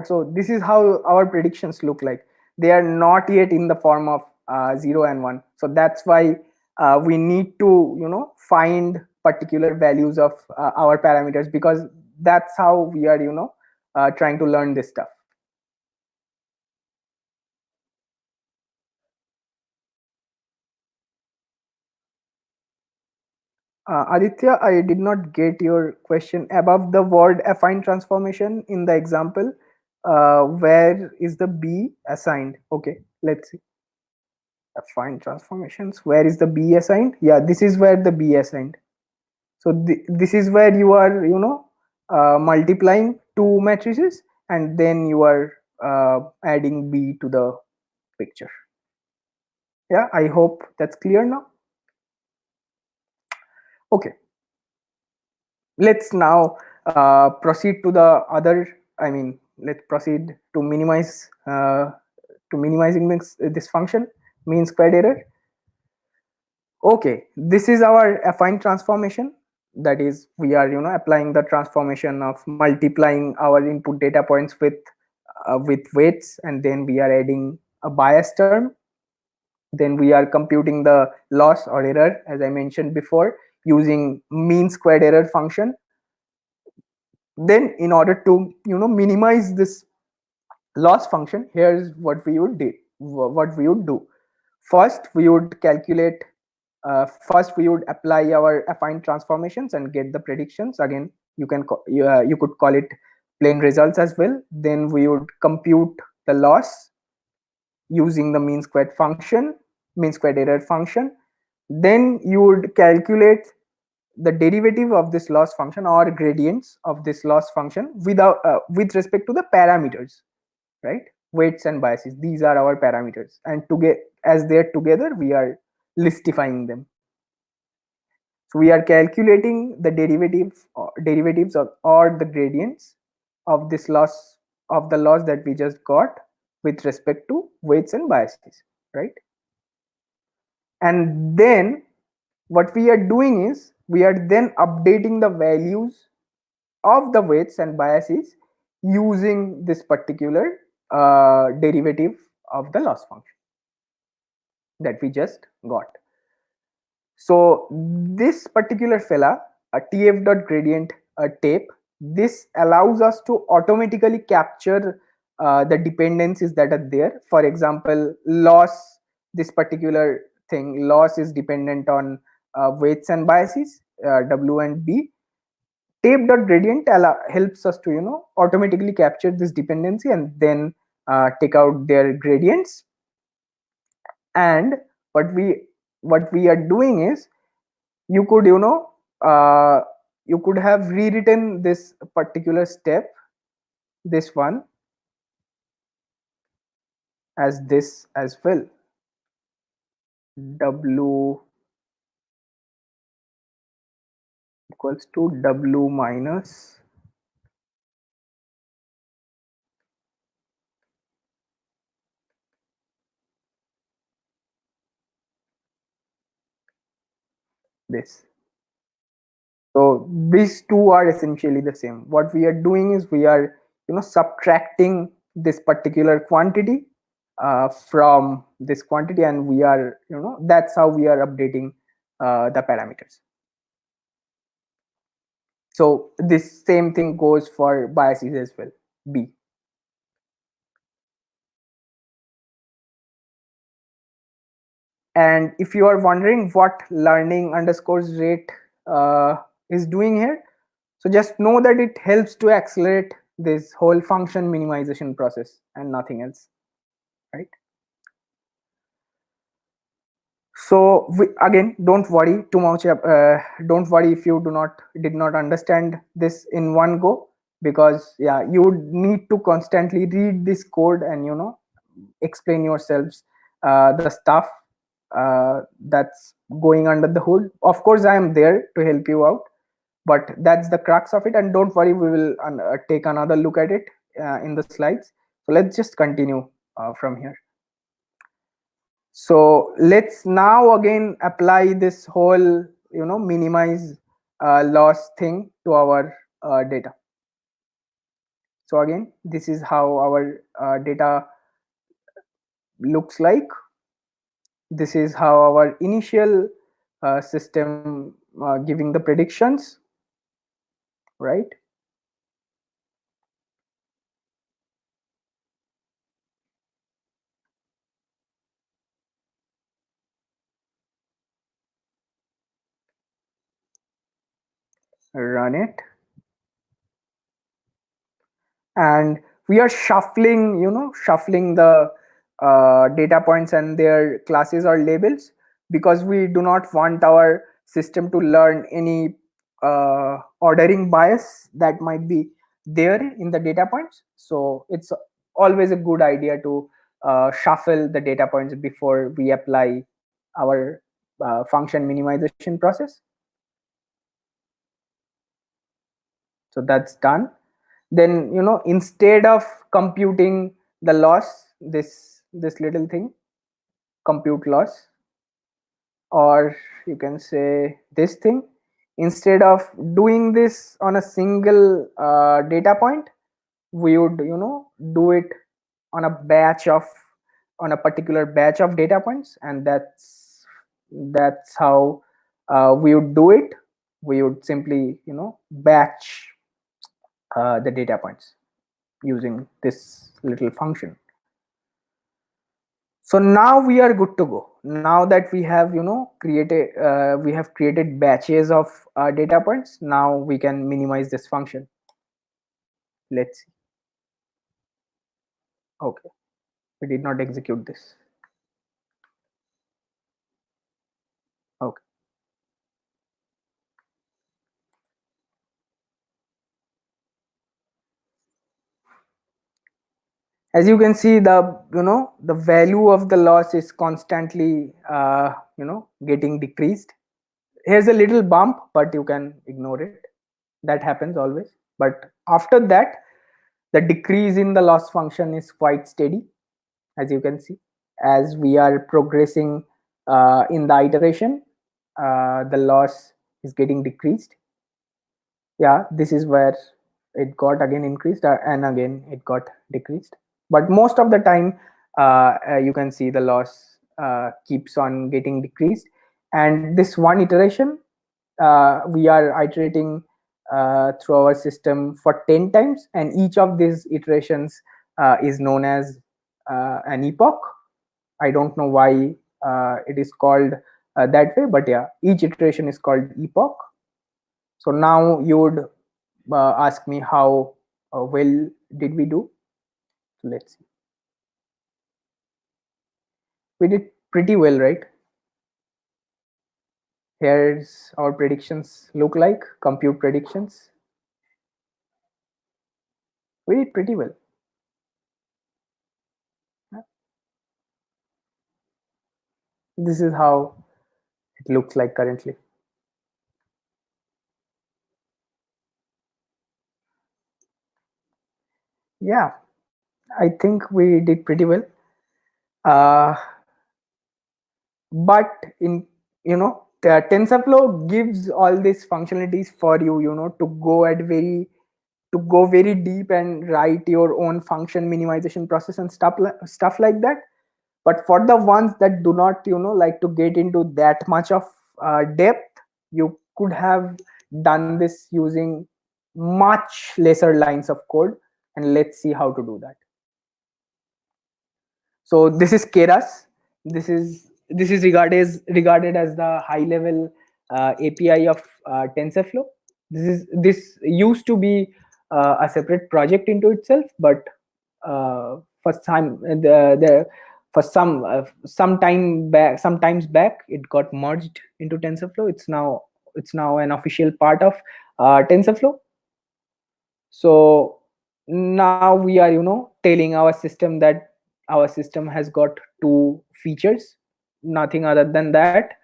So this is how our predictions look like. They are not yet in the form of 0 and 1. So that's why we need to find particular values of our parameters, because that's how we are trying to learn this stuff. Aditya, I did not get your question. Above the word affine transformation in the example, where is the B assigned? Okay, let's see. Affine transformations. Where is the B assigned? Yeah, this is where the B assigned. So this is where you are, multiplying two matrices, and then you are adding B to the picture. Yeah, I hope that's clear now. Okay, let's now proceed to the other. I mean, let's proceed to minimizing this function mean squared error. Okay, this is our affine transformation. That is, we are applying the transformation of multiplying our input data points with weights, and then we are adding a bias term. Then we are computing the loss or error, as I mentioned before, using mean squared error function. Then in order to minimize this loss function, here's what we would do. First we would calculate first we would apply our affine transformations and get the predictions. Again, you could call it plain results as well. Then we would compute the loss using the mean squared error function. Then you would calculate the derivative of this loss function or gradients of this loss function with respect to the parameters, right? Weights and biases, these are our parameters, and as they're together, we are listifying them. So we are calculating the derivatives or the gradients of this loss that we just got with respect to weights and biases, right? And then what we are doing is we are then updating the values of the weights and biases using this particular derivative of the loss function that we just got. So this particular fella, a tf dot gradient tape, this allows us to automatically capture the dependencies that are there. For example, loss, this particular thing, loss is dependent on weights and biases, w and b. Tape dot gradient helps us to automatically capture this dependency and then take out their gradients. And what we are doing is, you could you could have rewritten this particular step, this one, as this as well. W equals to W minus this. So these two are essentially the same. What we are doing is we are subtracting this particular quantity from this quantity, and we are, that's how we are updating the parameters. So this same thing goes for biases as well, B. And if you are wondering what learning underscores rate is doing here, so just know that it helps to accelerate this whole function minimization process and nothing else, right? So again, don't worry too much. Don't worry if you did not understand this in one go, because yeah, you would need to constantly read this code and explain yourselves the stuff that's going under the hood. Of course, I am there to help you out, but that's the crux of it. And don't worry, we will take another look at it in the slides. So let's just continue from here. So let's now again apply this whole minimize loss thing to our data. So again, this is how our data looks like. This is how our initial system giving the predictions, right? Run it, and we are shuffling the data points and their classes or labels, because we do not want our system to learn any ordering bias that might be there in the data points. So it's always a good idea to shuffle the data points before we apply our function minimization process. So that's done. Then instead of computing the loss, this little thing, compute loss, or you can say this thing, instead of doing this on a single data point, we would do it on a particular batch of data points, and that's how we would do it. We would simply batch the data points using this little function. So now we are good to go. Now that we have created batches of data points, now we can minimize this function. Let's see. Okay, we did not execute this. Okay, as you can see, the value of the loss is constantly getting decreased. Here's a little bump, but you can ignore it. That happens always. But after that, the decrease in the loss function is quite steady, as you can see. As we are progressing in the iteration, the loss is getting decreased. Yeah, this is where it got again increased, and again it got decreased. But most of the time, you can see the loss keeps on getting decreased. And this one iteration, we are iterating through our system for 10 times, and each of these iterations is known as an epoch. I don't know why it is called that way, but yeah, each iteration is called epoch. So now you would ask me how well did we do. So let's see. We did pretty well, right? Here's our predictions look like, compute predictions. We did pretty well. This is how it looks like currently. Yeah, I think we did pretty well. But in TensorFlow gives all these functionalities for you, to go at very to go very deep and write your own function minimization process and stuff like that. But for the ones that do not like to get into that much of depth, you could have done this using much lesser lines of code, and let's see how to do that. So this is Keras. This is regarded as the high level API of TensorFlow. This used to be a separate project into itself, but for some the for sometimes back it got merged into TensorFlow. It's now an official part of TensorFlow. So now we are telling our system that our system has got two features, nothing other than that.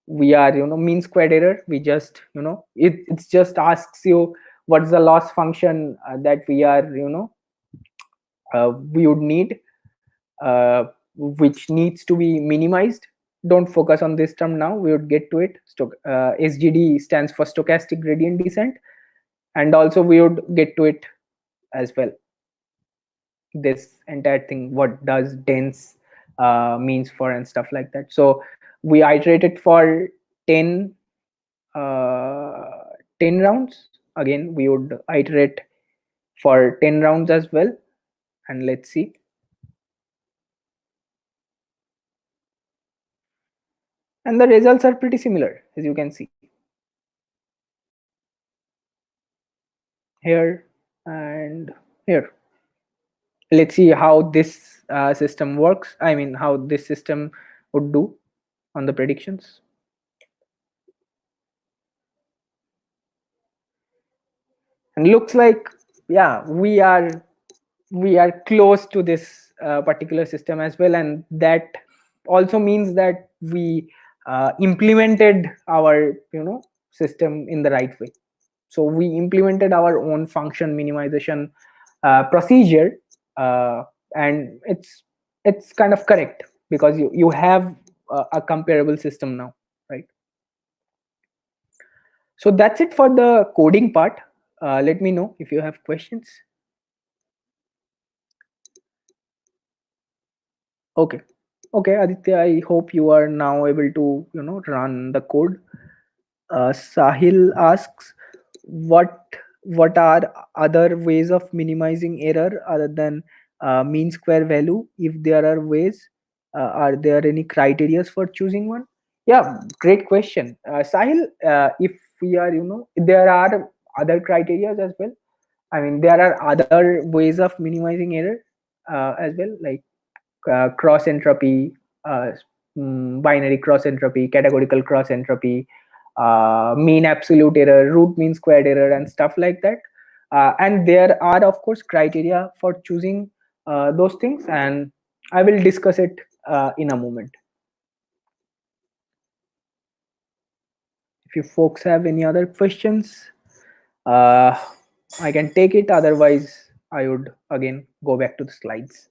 We are mean squared error. We just it just asks you what's the loss function that we would need, which needs to be minimized. Don't focus on this term now, we would get to it. SGD stands for stochastic gradient descent, and also we would get to it as well, this entire thing, what does dense means for and stuff like that. So we iterated for 10 10 rounds. Again, we would iterate for 10 rounds as well, and let's see. And the results are pretty similar, as you can see here and here. Let's see how this system works. I mean, how this system would do on the predictions. And looks like, yeah, we are close to this particular system as well, and that also means that we implemented our system in the right way. So we implemented our own function minimization procedure, and it's kind of correct, because you have a comparable system now, right? So that's it for the coding part. Let me know if you have questions. Okay. Okay, Aditya, I hope you are now able to run the code. Sahil asks, what are other ways of minimizing error other than mean square value? If there are ways, are there any criteria for choosing one? Yeah, great question, Sahil. If we are, there are other criteria as well. I mean, there are other ways of minimizing error as well, like cross entropy, binary cross entropy, categorical cross entropy, mean absolute error, root mean squared error, and stuff like that. And there are, of course, criteria for choosing those things, and I will discuss it in a moment. If you folks have any other questions, I can take it. Otherwise, I would again go back to the slides.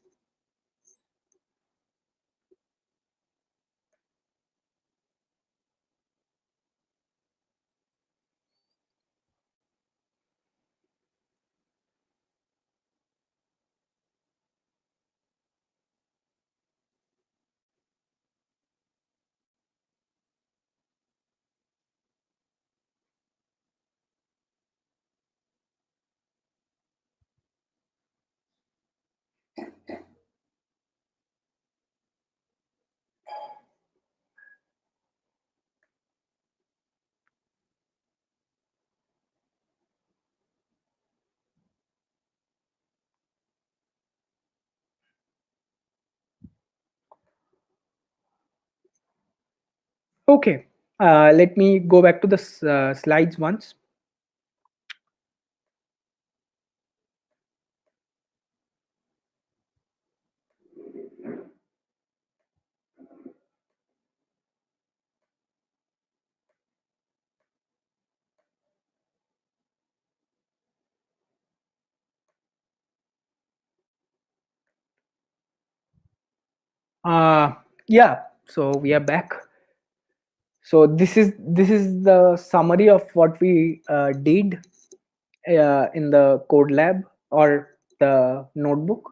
Okay, let me go back to the slides once. Yeah, so we are back. So this is the summary of what we did. in the code lab or the notebook.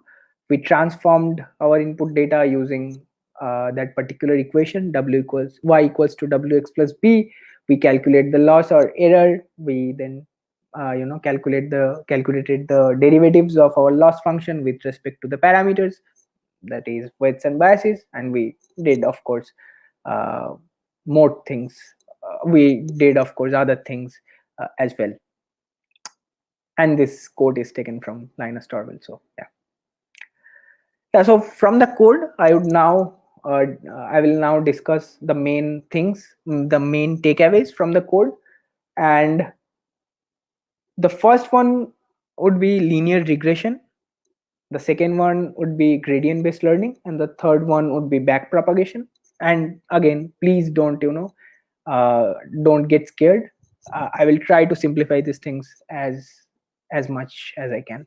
We transformed our input data using that particular equation, w equals y equals to wx plus b. We calculate the loss or error. We then calculated the derivatives of our loss function with respect to the parameters, that is weights and biases, and we did, of course, uh, more things. We did, of course, other things as well. And this code is taken from Linus Torvalds. So yeah. So from the code, I will now discuss the main things, the main takeaways from the code. And the first one would be linear regression. The second one would be gradient based learning, and the third one would be back propagation. And again, please don't get scared. I will try to simplify these things as much as I can.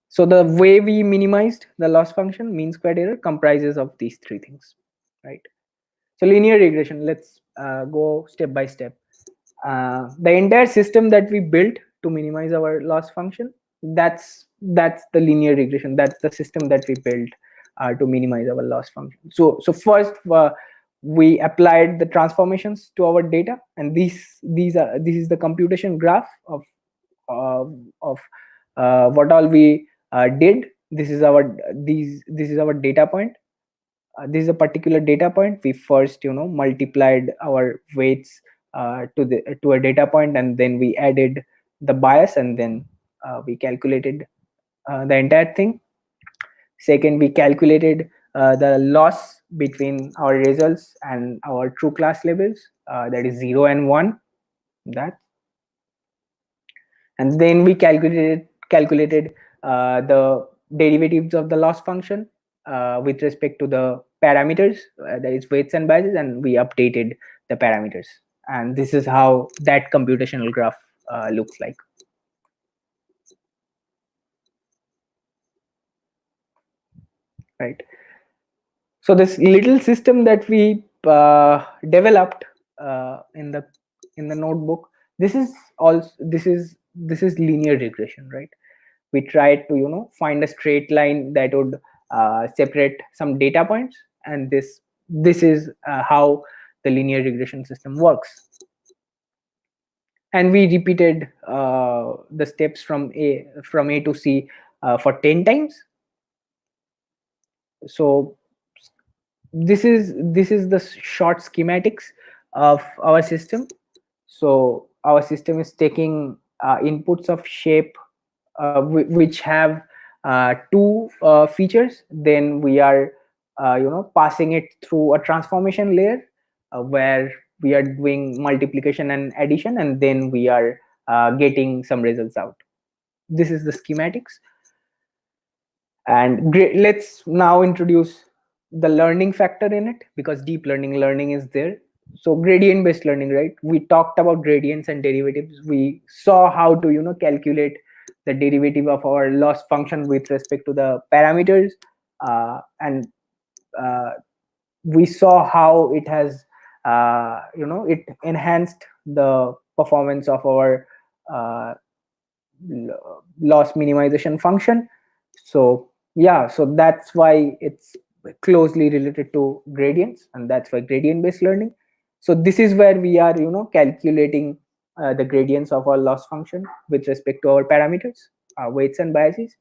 So the way we minimized the loss function, mean squared error, comprises of these three things, right? So linear regression, let's go step by step. The entire system that we built to minimize our loss function, that's the linear regression. That's the system that we built to minimize our loss function. So first, we applied the transformations to our data, and this is the computation graph uh, of what all we did. This is our data point. This is a particular data point. We first multiplied our weights to a data point, and then we added the bias, and then we calculated the entire thing. Second, we calculated the loss between our results and our true class levels, that is 0 and 1. That, and then we calculated the derivatives of the loss function with respect to the parameters, that is weights and biases, and we updated the parameters. And this is how that computational graph looks like, right? So this little system that we developed in the notebook, this is also this is linear regression, right? We tried to find a straight line that would separate some data points, and this is how the linear regression system works. And we repeated the steps from a to c for 10 times. So this is the short schematics of our system. So our system is taking inputs of shape which have two features. Then we are passing it through a transformation layer where we are doing multiplication and addition, and then we are getting some results out. This is the schematics. And let's now introduce the learning factor in it, because deep learning is there. So gradient based learning, right? We talked about gradients and derivatives. We saw how to calculate the derivative of our loss function with respect to the parameters, and uh, we saw how it has it enhanced the performance of our uh, loss minimization function. So yeah, so that's why it's closely related to gradients, and that's why gradient based learning. So this is where we are calculating the gradients of our loss function with respect to our parameters, weights and biases.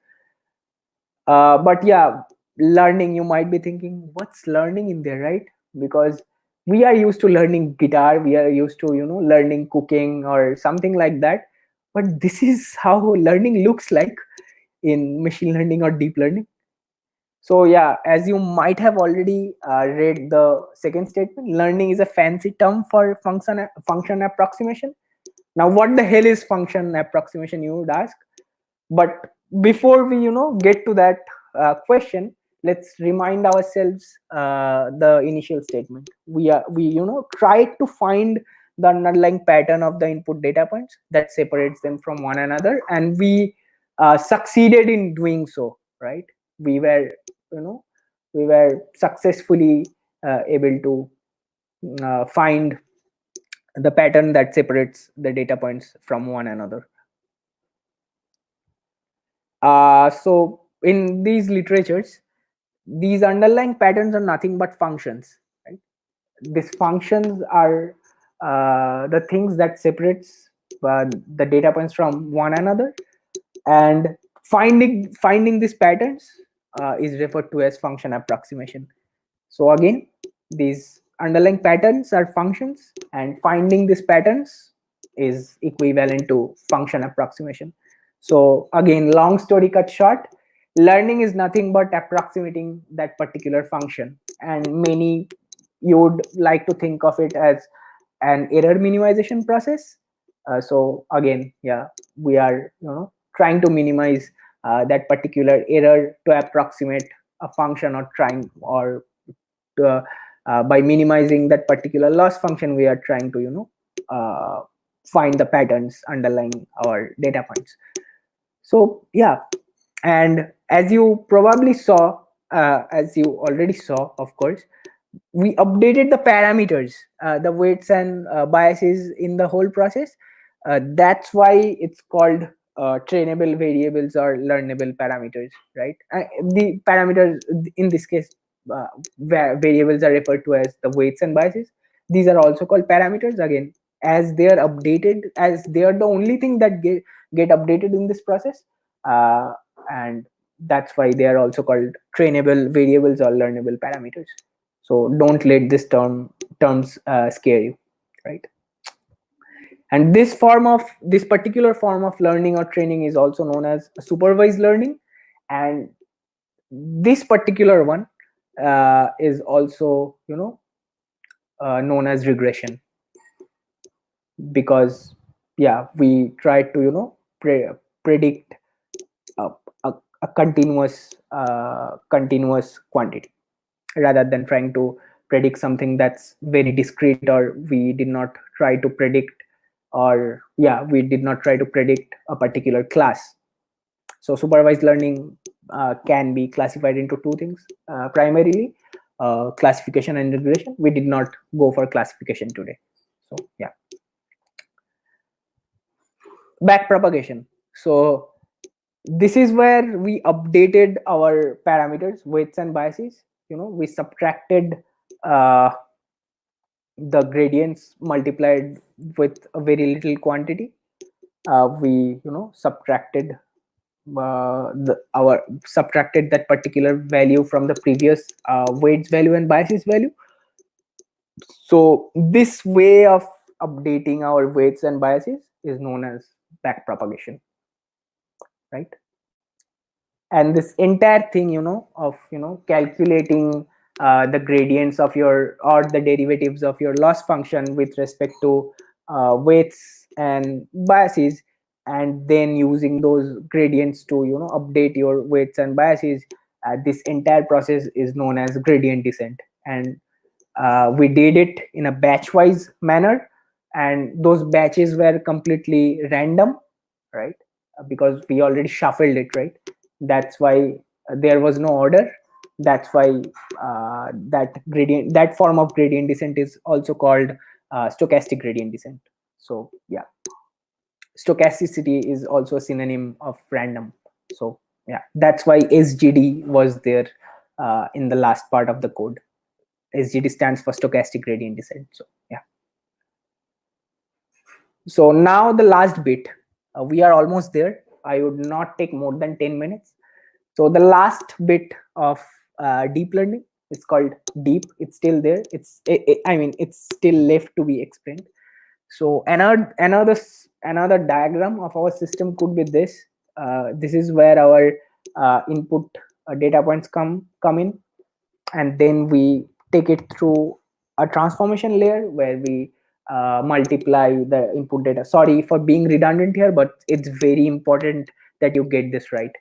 But yeah, learning, you might be thinking, what's learning in there, right? Because we are used to learning guitar, we are used to learning cooking or something like that. But this is how learning looks like in machine learning or deep learning. So yeah, as you might have already read the second statement, learning is a fancy term for function approximation. Now what the hell is function approximation, you would ask? But before we get to that question, let's remind ourselves the initial statement. We try to find the underlying pattern of the input data points that separates them from one another, and we succeeded in doing so, right? We were we were successfully able to find the pattern that separates the data points from one another. So in these literatures, these underlying patterns are nothing but functions, right? These functions are the things that separates the data points from one another, and finding these patterns is referred to as function approximation. So again, these underlying patterns are functions, and finding these patterns is equivalent to function approximation. So again, long story cut short, learning is nothing but approximating that particular function, and many, you would like to think of it as an error minimization process. So again, yeah, we are trying to minimize that particular error to approximate a function, or trying, or by minimizing that particular loss function, we are trying to find the patterns underlying our data points. So yeah, and as you probably saw, as you already saw, of course, we updated the parameters, the weights and biases in the whole process. That's why it's called trainable variables or learnable parameters, right? The parameters in this case, variables are referred to as the weights and biases. These are also called parameters, again, as they are updated, as they are the only thing that get updated in this process. And that's why they are also called trainable variables or learnable parameters. So don't let terms scare you, right? And this particular form of learning or training is also known as supervised learning, and this particular one is also known as regression, because yeah, we try to predict a, a, a continuous quantity, rather than trying to predict something that's very discrete, or we did not try to predict, or yeah, we did not try to predict a particular class. So supervised learning can be classified into two things, primarily classification and regression. We did not go for classification today. So yeah, back propagation. So this is where we updated our parameters, weights and biases. We subtracted uh, the gradients multiplied with a very little quantity. We subtracted that particular value from the previous weights value and biases value. So this way of updating our weights and biases is known as back propagation, right? And this entire thing of calculating the gradients of your, or the derivatives of your loss function with respect to weights and biases, and then using those gradients to update your weights and biases, this entire process is known as gradient descent. And we did it in a batch wise manner, and those batches were completely random, right? Because we already shuffled it, right? That's why there was no order. That's why that form of gradient descent is also called stochastic gradient descent. So yeah, stochasticity is also a synonym of random. So yeah, that's why SGD was there in the last part of the code. SGD stands for stochastic gradient descent. So yeah, so now the last bit, we are almost there. I would not take more than 10 minutes. So the last bit of deep learning is called deep. It's still there. I mean, it's still left to be explained. So another diagram of our system could be this. This is where our input data points come in, and then we take it through a transformation layer where we multiply the input data. Sorry for being redundant here, but it's very important that you get this right.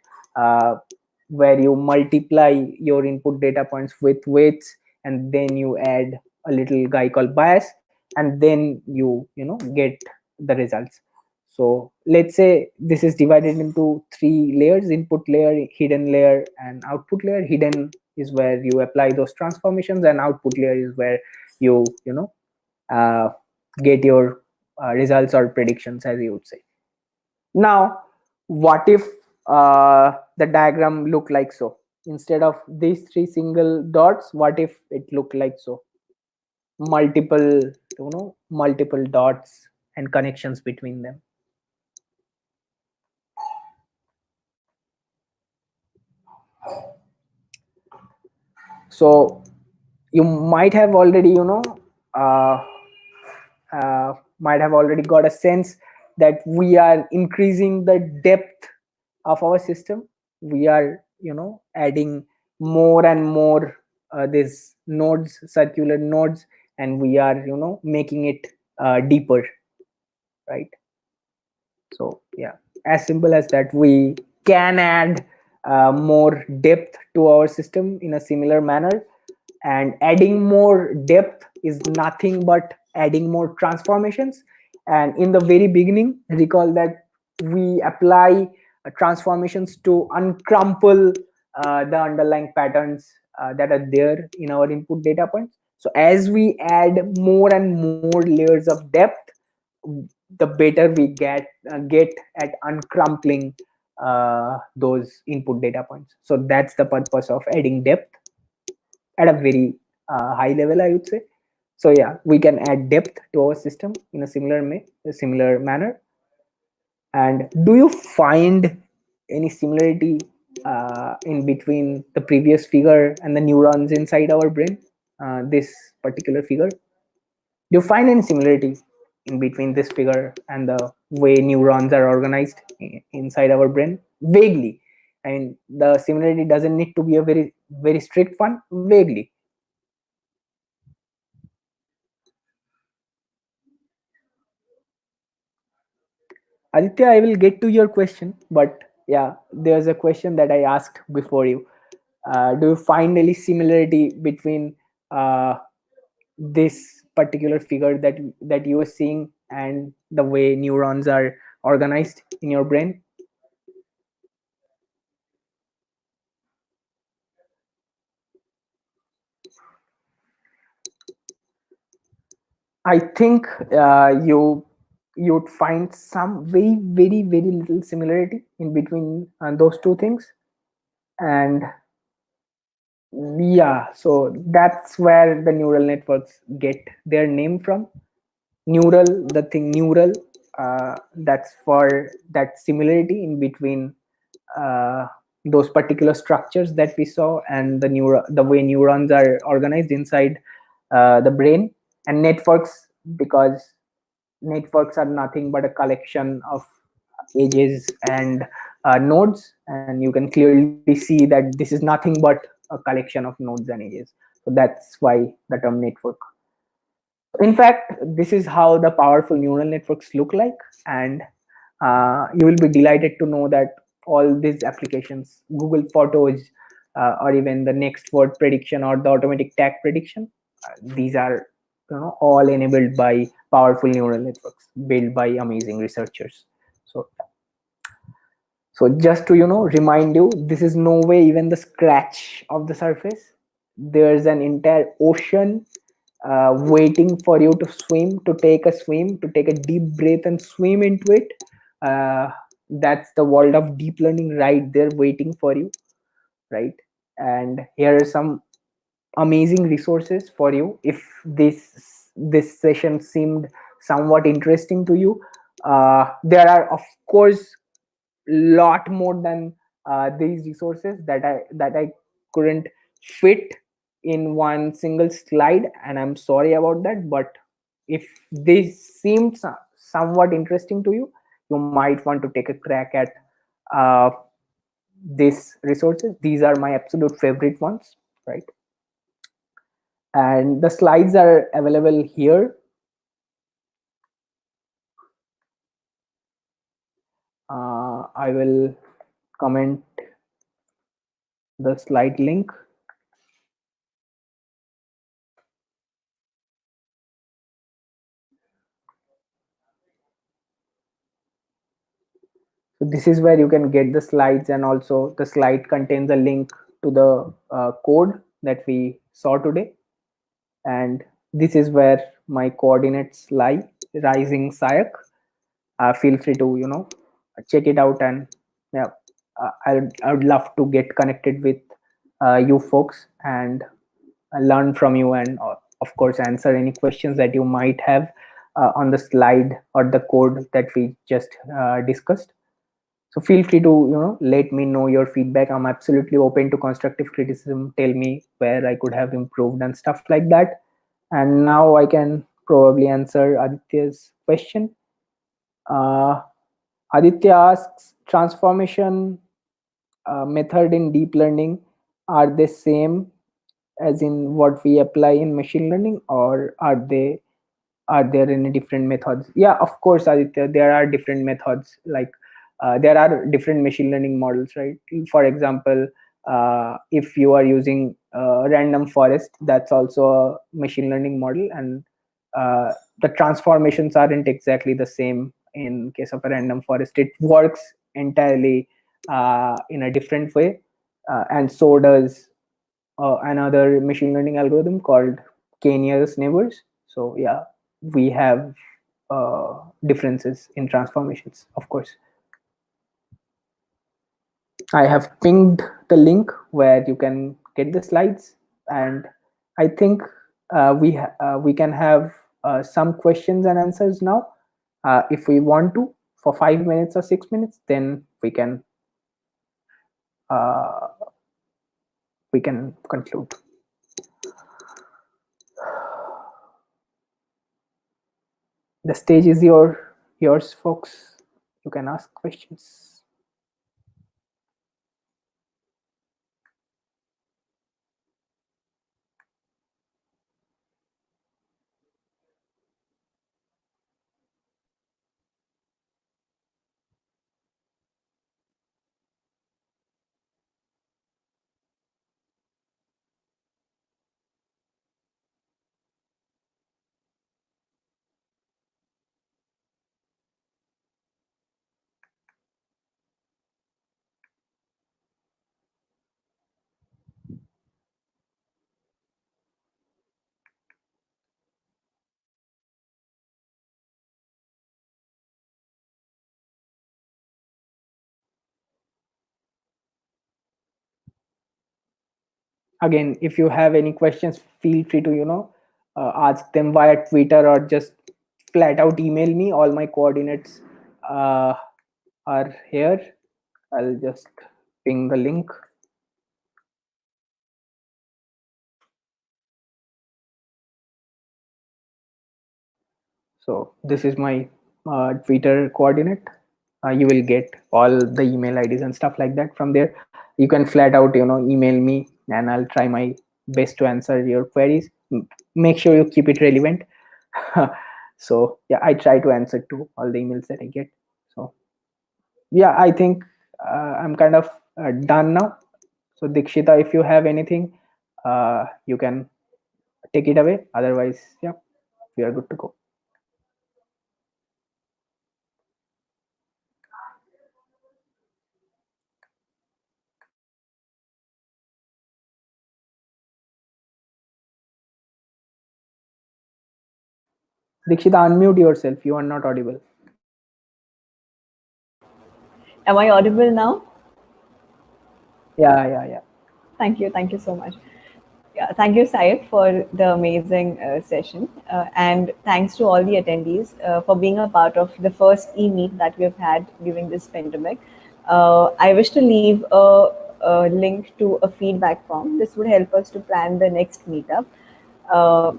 Where you multiply your input data points with weights, and then you add a little guy called bias, and then you get the results. So let's say this is divided into three layers: input layer, hidden layer, and output layer. Hidden is where you apply those transformations, and output layer is where you uh, get your results or predictions, as you would say. Now, what if the diagram look like so? Instead of these three single dots, what if it looked like so? Multiple, multiple dots and connections between them. So you might have already, uh, might have already got a sense that we are increasing the depth of our system. We are, adding more and more these nodes, circular nodes, and we are, making it deeper, right? So yeah, as simple as that. We can add more depth to our system in a similar manner, and adding more depth is nothing but adding more transformations. And in the very beginning, recall that we apply transformations to uncrumple the underlying patterns that are there in our input data points. So as we add more and more layers of depth, the better we get at uncrumpling those input data points. So that's the purpose of adding depth at a very high level, I would say. So yeah, we can add depth to our system in a similar manner. And do you find any similarity in between the previous figure and the neurons inside our brain? This particular figure, do you find any similarity in between this figure and the way neurons are organized inside our brain? Vaguely. And the similarity doesn't need to be a very strict one. Vaguely. Aditya, I will get to your question, but yeah, there's a question that I asked before you. Do you find any similarity between this particular figure that you are seeing and the way neurons are organized in your brain? I think you'd find some very little similarity in between those two things. And yeah, so that's where the neural networks get their name from. Neural, the thing neural, that's for that similarity in between uh, those particular structures that we saw, and the way neurons are organized inside the brain. And networks, because networks are nothing but a collection of edges and nodes, and you can clearly see that this is nothing but a collection of nodes and edges. So that's why the term network. In fact, this is how the powerful neural networks look like. And you will be delighted to know that all these applications, Google Photos, or even the next word prediction or the automatic tag prediction, these are, all enabled by powerful neural networks built by amazing researchers. So just to, remind you, this is no way even the scratch of the surface. There's an entire ocean waiting for you to swim, to take a swim, to take a deep breath and swim into it. That's the world of deep learning right there waiting for you, right? And here are some amazing resources for you if this session seemed somewhat interesting to you. There are, of course, lot more than these resources that I couldn't fit in one single slide, and I'm sorry about that. But if this seemed somewhat interesting to you, you might want to take a crack at uh, these resources. These are my absolute favorite ones, right? And the slides are available here. I will comment the slide link. So this is where you can get the slides, and also the slide contains a link to the code that we saw today. And this is where my coordinates lie, rising Sayak. Feel free to, check it out. And yeah, I would love to get connected with you folks and learn from you, and of course answer any questions that you might have on the slide or the code that we just discussed. So feel free to let me know your feedback. I'm absolutely open to constructive criticism. Tell me where I could have improved and stuff like that. And now I can probably answer Aditya's question. uh, Aditya asks, transformation method in deep learning, are they same as in what we apply in machine learning, or are there any different methods? Yeah, of course, Aditya, there are different methods. Like there are different machine learning models, right? For example, if you are using random forest, that's also a machine learning model, and the transformations aren't exactly the same in case of a random forest. It works entirely in a different way, and so does another machine learning algorithm called k-nearest neighbors. So yeah, we have differences in transformations, of course. I have pinged the link where you can get the slides, and I think we can have some questions and answers now. If we want to, for 5 minutes or 6 minutes, then uh, we can conclude. The stage is yours, folks. You can ask questions. Again, if you have any questions, feel free to ask them via Twitter, or just flat out email me. All my coordinates uh, are here. I'll just ping the link. So this is my Twitter coordinate. You will get all the email IDs and stuff like that from there. You can flat out email me, and I'll try my best to answer your queries. Make sure you keep it relevant. So yeah, I try to answer to all the emails that I get. So yeah, I think I'm kind of done now. So Dikshita, if you have anything, you can take it away. Otherwise, yeah, we are good to go. Dikshita, unmute yourself. You are not audible. Am I audible now? Yeah. Thank you. Thank you so much. Yeah, thank you, Sayak, for the amazing session. And thanks to all the attendees for being a part of the first e-meet that we've had during this pandemic. I wish to leave a link to a feedback form. This would help us to plan the next meetup. Uh,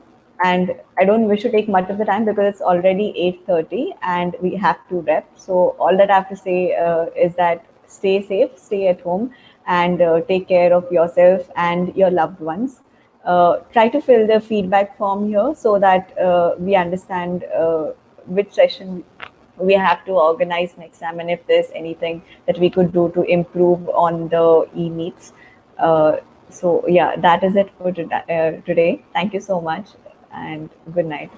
and I don't wish to take much of the time because it's already 8:30 and we have to rep. So all that I have to say is that stay safe, stay at home, and take care of yourself and your loved ones. Try to fill the feedback form here so that we understand which session we have to organize next time, and if there's anything that we could do to improve on the e-meets. So yeah, that is it for today. Thank you so much, and good night.